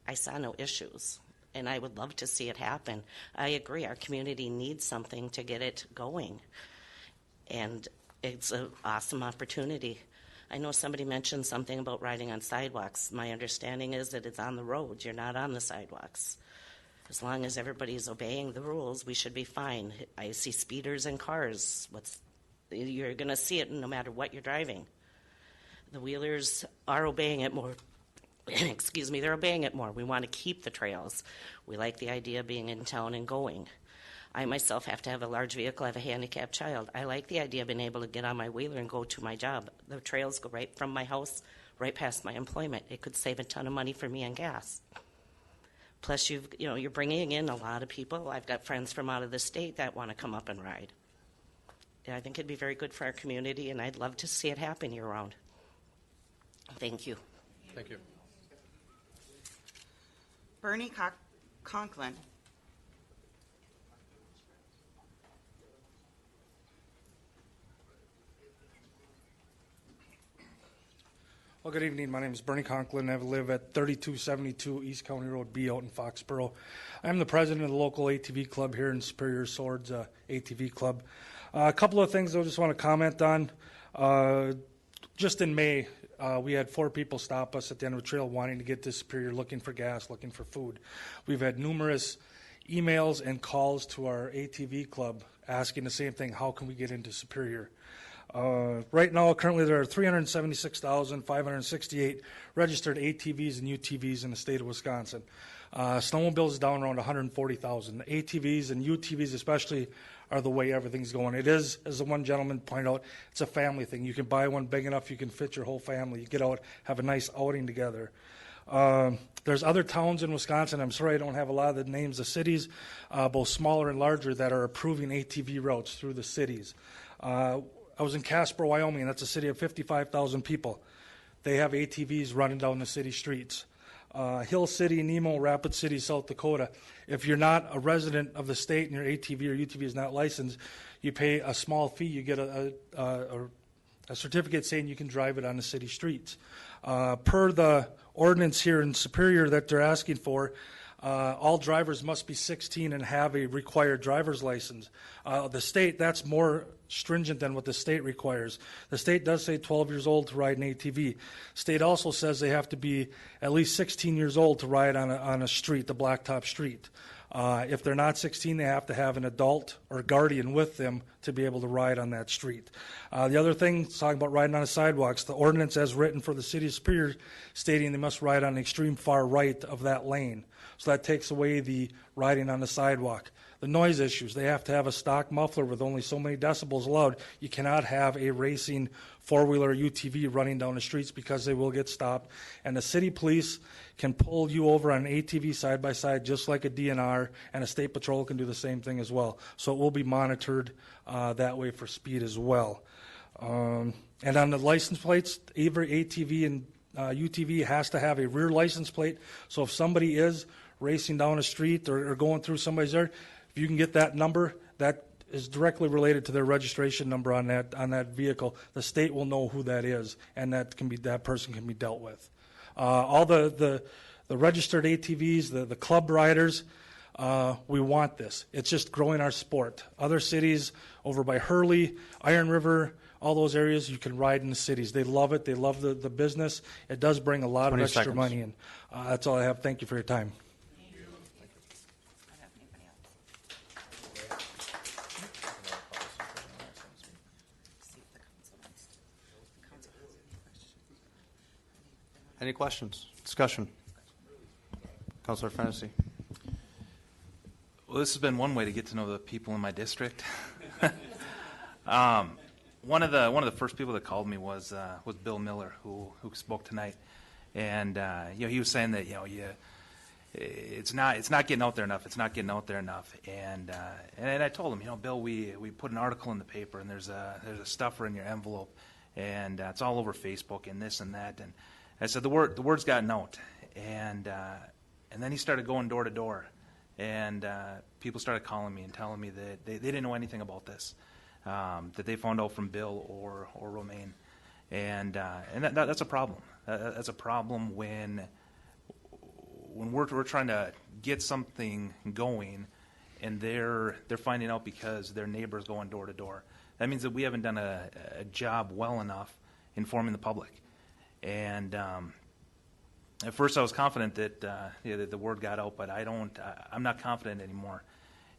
I saw no issues, and I would love to see it happen. I agree, our community needs something to get it going, and it's an awesome opportunity. I know somebody mentioned something about riding on sidewalks. My understanding is that it's on the roads. You're not on the sidewalks. As long as everybody's obeying the rules, we should be fine. I see speeders in cars. You're going to see it no matter what you're driving. The wheelers are obeying it more. Excuse me, they're obeying it more. We want to keep the trails. We like the idea of being in town and going. I myself have to have a large vehicle. I have a handicapped child. I like the idea of being able to get on my wheeler and go to my job. The trails go right from my house, right past my employment. It could save a ton of money for me on gas. Plus, you're bringing in a lot of people. I've got friends from out of the state that want to come up and ride. And I think it'd be very good for our community, and I'd love to see it happen year-round. Thank you. Thank you. Bernie Conklin. Well, good evening. My name is Bernie Conklin. I live at 3272 East County Road B out in Foxborough. I'm the president of the local ATV club here in Superior Swords ATV club. A couple of things I just want to comment on. Just in May, we had 4 people stop us at the end of the trail wanting to get to Superior, looking for gas, looking for food. We've had numerous emails and calls to our ATV club asking the same thing: how can we get into Superior? Right now, currently, there are 376,568 registered ATVs and UTVs in the state of Wisconsin. Snowmobiles is down around 140,000. The ATVs and UTVs especially are the way everything's going. It is, as the one gentleman pointed out, it's a family thing. You can buy one big enough, you can fit your whole family. You get out, have a nice outing together. There's other towns in Wisconsin, I'm sorry I don't have a lot of the names of cities, both smaller and larger, that are approving ATV routes through the cities. I was in Casper, Wyoming. That's a city of 55,000 people. They have ATVs running down the city streets. Hill City, Nemo, Rapid City, South Dakota. If you're not a resident of the state and your ATV or UTV is not licensed, you pay a small fee. You get a certificate saying you can drive it on the city streets. Per the ordinance here in Superior that they're asking for, all drivers must be 16 and have a required driver's license. The state, that's more stringent than what the state requires. The state does say 12 years old to ride an ATV. State also says they have to be at least 16 years old to ride on a street, the blacktop street. If they're not 16, they have to have an adult or guardian with them to be able to ride on that street. The other thing, talking about riding on the sidewalks, the ordinance as written for the city of Superior stating they must ride on the extreme far right of that lane. So that takes away the riding on the sidewalk. The noise issues, they have to have a stock muffler with only so many decibels allowed. You cannot have a racing four-wheeler UTV running down the streets because they will get stopped. And the city police can pull you over on an ATV side-by-side just like a DNR, and a state patrol can do the same thing as well. So it will be monitored that way for speed as well. And on the license plates, every ATV and UTV has to have a rear license plate. So if somebody is racing down a street or going through somebody's yard, if you can get that number, that is directly related to their registration number on that vehicle. The state will know who that is, and that person can be dealt with. All the registered ATVs, the club riders, we want this. It's just growing our sport. Other cities over by Hurley, Iron River, all those areas, you can ride in the cities. They love it. They love the business. It does bring a lot of extra money in. That's all I have. Thank you for your time. Any questions? Discussion? Councilor Fennessy. Well, this has been one way to get to know the people in my district. One of the first people that called me was Bill Miller, who spoke tonight, and he was saying that it's not getting out there enough. It's not getting out there enough, and I told him, Bill, we put an article in the paper, and there's a stuffer in your envelope, and it's all over Facebook and this and that, and I said the word's gotten out, and then he started going door to door, and people started calling me and telling me that they didn't know anything about this, that they found out from Bill or Romaine, and that's a problem. That's a problem when we're trying to get something going, and they're finding out because their neighbor's going door to door. That means that we haven't done a job well enough informing the public. And at first, I was confident that that the word got out, but I'm not confident anymore.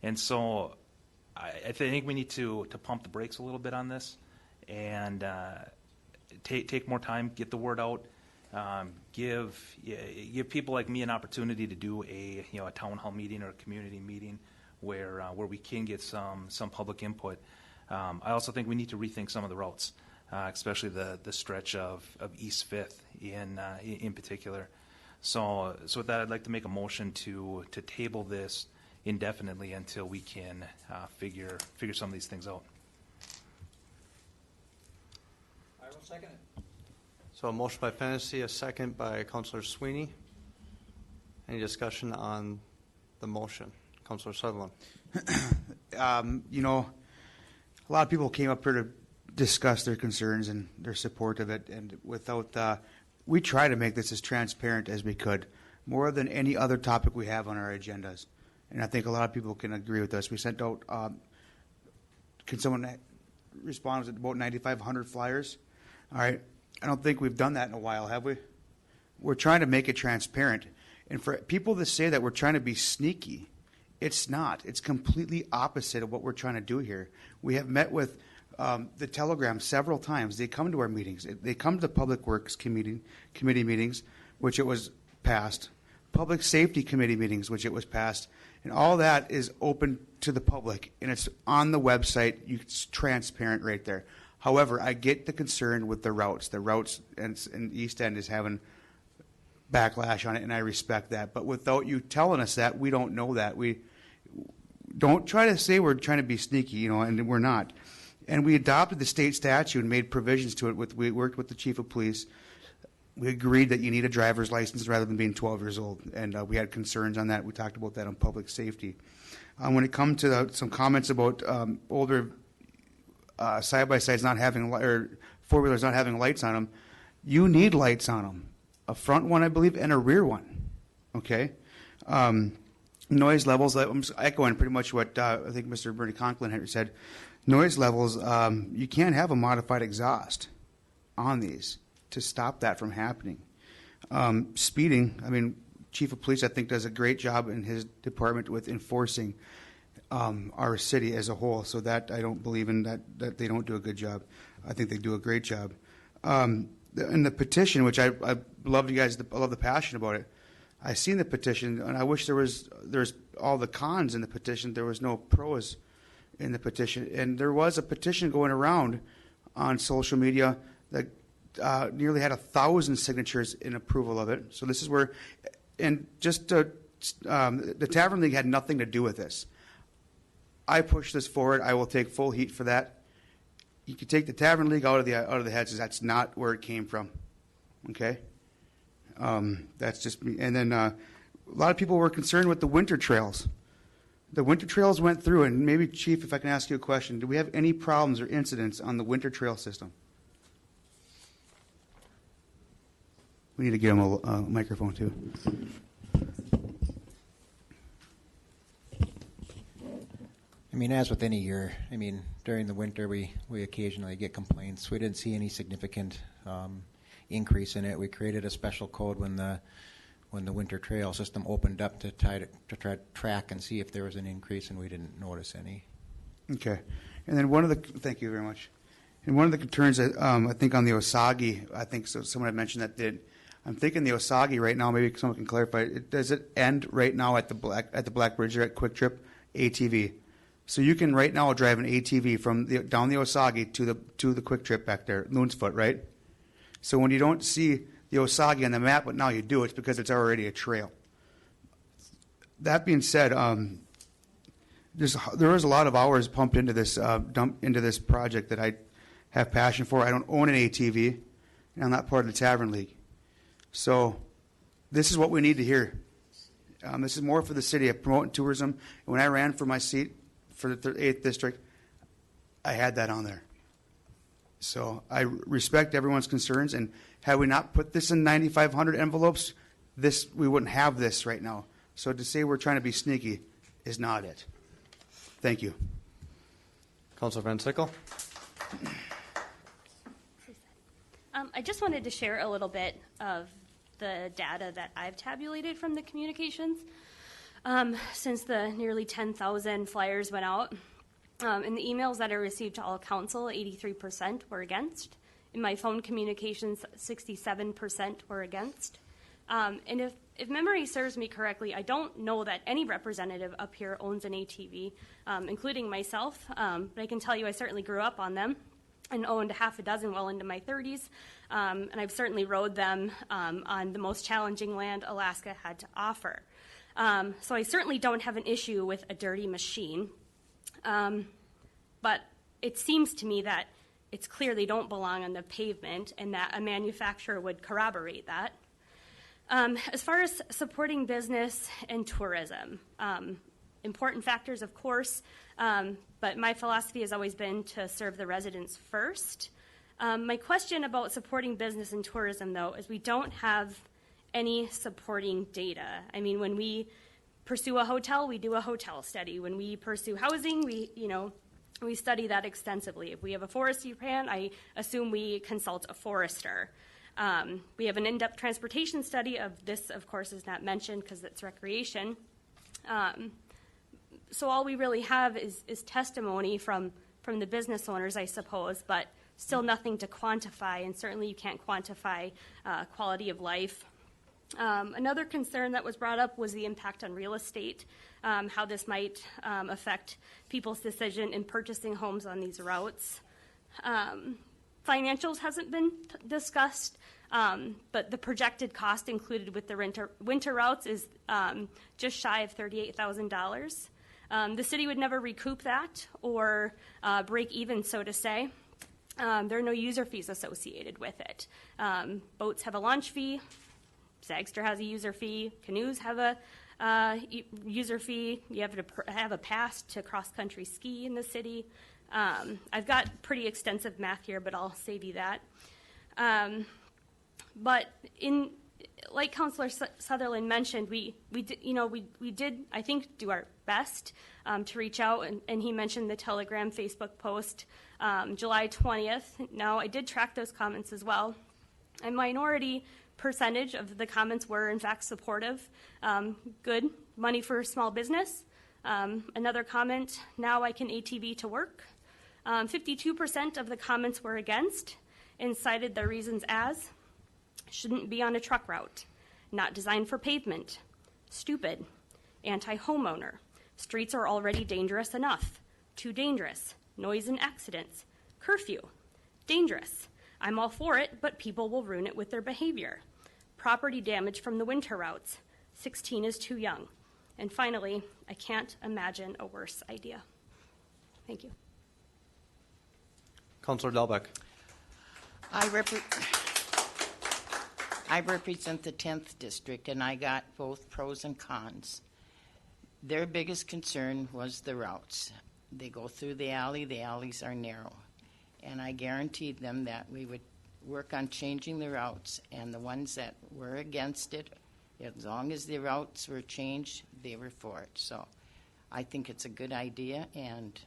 And so, I think we need to pump the brakes a little bit on this, and take more time, get the word out, give people like me an opportunity to do a town hall meeting or a community meeting where we can get some public input. I also think we need to rethink some of the routes. Especially the stretch of East 5th in particular. So with that, I'd like to make a motion to table this indefinitely until we can figure some of these things out. I will second it. So a motion by Fennessy, a second by Councilor Sweeney. Any discussion on the motion? Councilor Sutherland. A lot of people came up here to discuss their concerns and their support of it, and we try to make this as transparent as we could, more than any other topic we have on our agendas, and I think a lot of people can agree with us. We sent out, can someone respond, was it about 9,500 flyers? All right, I don't think we've done that in a while, have we? We're trying to make it transparent, and for people to say that we're trying to be sneaky, it's not. It's completely opposite of what we're trying to do here. We have met with the Telegram several times. They come to our meetings. They come to the Public Works Committee meetings, which it was passed, Public Safety Committee meetings, which it was passed, and all that is open to the public, and it's on the website. It's transparent right there. However, I get the concern with the routes. The routes and East End is having backlash on it, and I respect that. But without you telling us that, we don't know that. We don't try to say we're trying to be sneaky, and we're not. And we adopted the state statute and made provisions to it. We worked with the chief of police. We agreed that you need a driver's license rather than being 12 years old. And we had concerns on that. We talked about that on public safety. When it comes to some comments about older side-by-sides not having, or four-wheelers not having lights on them, you need lights on them. A front one, I believe, and a rear one. Okay? Noise levels, I'm echoing pretty much what I think Mr. Bernie Conklin had said. Noise levels, you can't have a modified exhaust on these to stop that from happening. Speeding, chief of police, I think, does a great job in his department with enforcing our city as a whole. So that I don't believe in that they don't do a good job. I think they do a great job. In the petition, which I love you guys, I love the passion about it. I seen the petition, and I wish there's all the cons in the petition. There was no pros in the petition, and there was a petition going around on social media that nearly had 1,000 signatures in approval of it. So this is where, and just the Tavern League had nothing to do with this. I pushed this forward. I will take full heat for that. You can take the Tavern League out of the heads. That's not where it came from. Okay, that's just me. And then a lot of people were concerned with the winter trails. The winter trails went through, and maybe, Chief, if I can ask you a question, do we have any problems or incidents on the winter trail system? We need to get him a microphone, too. I mean, as with any year, I mean, during the winter, we occasionally get complaints. We didn't see any significant increase in it. We created a special code when the winter trail system opened up to try to track and see if there was an increase, and we didn't notice any. Okay. And then thank you very much. And one of the concerns that I think on the Osage, I think someone had mentioned that I'm thinking the Osage right now, maybe someone can clarify, does it end right now at the Black Bridge or at Quick Trip ATV? So you can right now drive an ATV from down the Osage to the Quick Trip back there, Loon's Foot, right? So when you don't see the Osage on the map, but now you do, it's because it's already a trail. That being said, there is a lot of hours pumped into this project that I have passion for. I don't own an ATV, and I'm not part of the Tavern League. So this is what we need to hear. This is more for the city of promoting tourism. And when I ran for my seat for the 8th District, I had that on there. So I respect everyone's concerns, and had we not put this in 9,500 envelopes, we wouldn't have this right now. So to say we're trying to be sneaky is not it. Thank you. Councilor Van Sickle. I just wanted to share a little bit of the data that I've tabulated from the communications since the nearly 10,000 flyers went out. In the emails that I received to all council, 83% were against. In my phone communications, 67% were against. And if memory serves me correctly, I don't know that any representative up here owns an ATV, including myself. But I can tell you I certainly grew up on them and owned half a dozen well into my 30s. And I've certainly rode them on the most challenging land Alaska had to offer. So I certainly don't have an issue with a dirty machine. But it seems to me that it's clear they don't belong on the pavement and that a manufacturer would corroborate that. As far as supporting business and tourism, important factors, of course, but my philosophy has always been to serve the residents first. My question about supporting business and tourism, though, is we don't have any supporting data. I mean, when we pursue a hotel, we do a hotel study. When we pursue housing, we study that extensively. If we have a forestry plan, I assume we consult a forester. We have an in-depth transportation study of this, of course, is not mentioned because it's recreation. So all we really have is testimony from the business owners, I suppose, but still nothing to quantify, and certainly you can't quantify quality of life. Another concern that was brought up was the impact on real estate, how this might affect people's decision in purchasing homes on these routes. Financials hasn't been discussed, but the projected cost included with the winter routes is just shy of $38,000. The city would never recoup that or break even, so to say. There are no user fees associated with it. Boats have a launch fee. Sagster has a user fee. Canoes have a user fee. You have to have a pass to cross-country ski in the city. I've got pretty extensive math here, but I'll save you that. But like Councilor Sutherland mentioned, we did, I think, do our best to reach out, and he mentioned the Telegram Facebook post July 20th. Now, I did track those comments as well. A minority percentage of the comments were in fact supportive. Good, money for small business. Another comment, now I can ATV to work. 52% of the comments were against and cited their reasons as shouldn't be on a truck route, not designed for pavement, stupid, anti-homeowner, streets are already dangerous enough, too dangerous, noise and accidents, curfew, dangerous. I'm all for it, but people will ruin it with their behavior. Property damage from the winter routes, 16 is too young. And finally, I can't imagine a worse idea. Thank you. Councillor Delbeck. I represent the 10th district, and I got both pros and cons. Their biggest concern was the routes. They go through the alley. The alleys are narrow. And I guaranteed them that we would work on changing the routes, and the ones that were against it, as long as the routes were changed, they were for it. So I think it's a good idea, and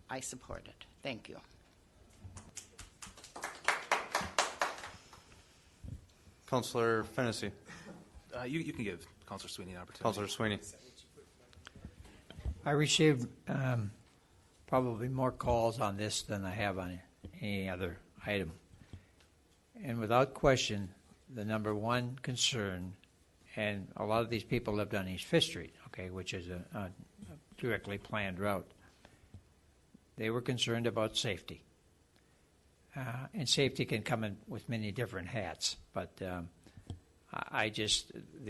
I support it. Thank you. Councillor Fennessy. You can give Councillor Sweeney an opportunity. Councillor Sweeney. I received probably more calls on this than I have on any other item. And without question, the number one concern, and a lot of these people lived on East Fifth Street, okay, which is a directly planned route. They were concerned about safety. And safety can come in with many different hats, but the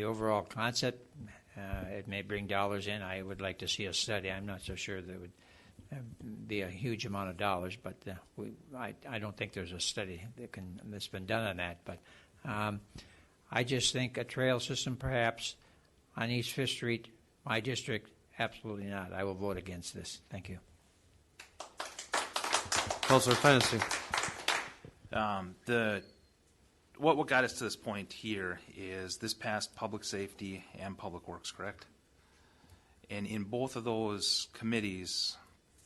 overall concept, it may bring dollars in. I would like to see a study. I'm not so sure there would be a huge amount of dollars, but I don't think there's a study that's been done on that. But I just think a trail system perhaps on East Fifth Street, my district, absolutely not. I will vote against this. Thank you. Councillor Fennessy. What got us to this point here is this passed public safety and public works, correct? And in both of those committees,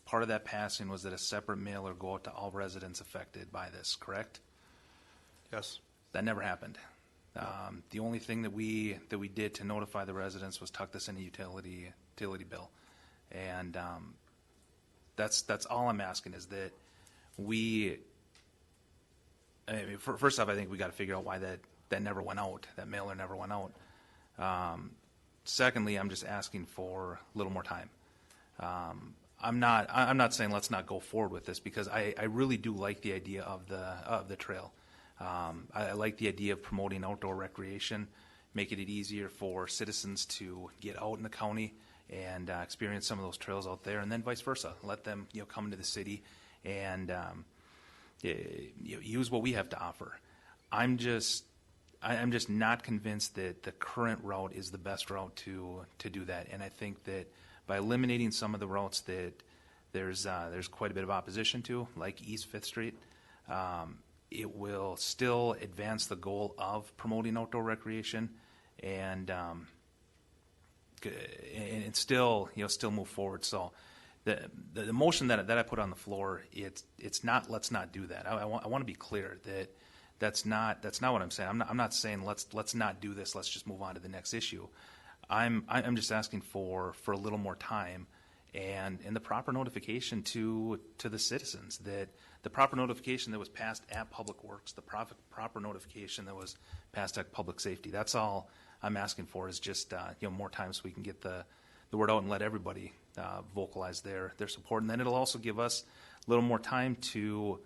part of that passing was that a separate mailer go out to all residents affected by this, correct? Yes. That never happened. The only thing that we did to notify the residents was tuck this in a utility bill, and that's all I'm asking is that first off, I think we got to figure out why that never went out. That mailer never went out. Secondly, I'm just asking for a little more time. I'm not saying let's not go forward with this because I really do like the idea of the trail. I like the idea of promoting outdoor recreation, making it easier for citizens to get out in the county and experience some of those trails out there, and then vice versa. Let them come into the city and use what we have to offer. I'm just not convinced that the current route is the best route to do that, and I think that by eliminating some of the routes that there's quite a bit of opposition to, like East Fifth Street, it will still advance the goal of promoting outdoor recreation and still move forward. So the motion that I put on the floor, it's not let's not do that. I want to be clear that that's not what I'm saying. I'm not saying let's not do this. Let's just move on to the next issue. I'm just asking for a little more time and the proper notification to the citizens, that the proper notification that was passed at Public Works, the proper notification that was passed at Public Safety. That's all I'm asking for is just more time so we can get the word out and let everybody vocalize their support. And then it'll also give us a little more time to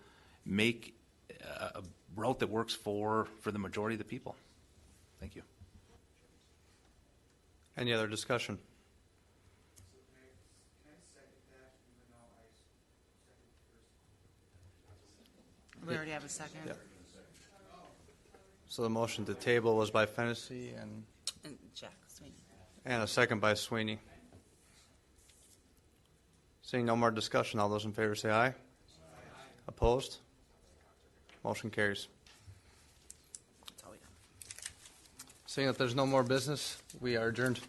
make a route that works for the majority of the people. Thank you. Any other discussion? We already have a second. Yeah. So the motion to table was by Fennessy And Jack Sweeney. and a second by Sweeney. Seeing no more discussion, all those in favor say aye. Aye. Opposed? Motion carries. That's all we got. Seeing that there's no more business, we are adjourned.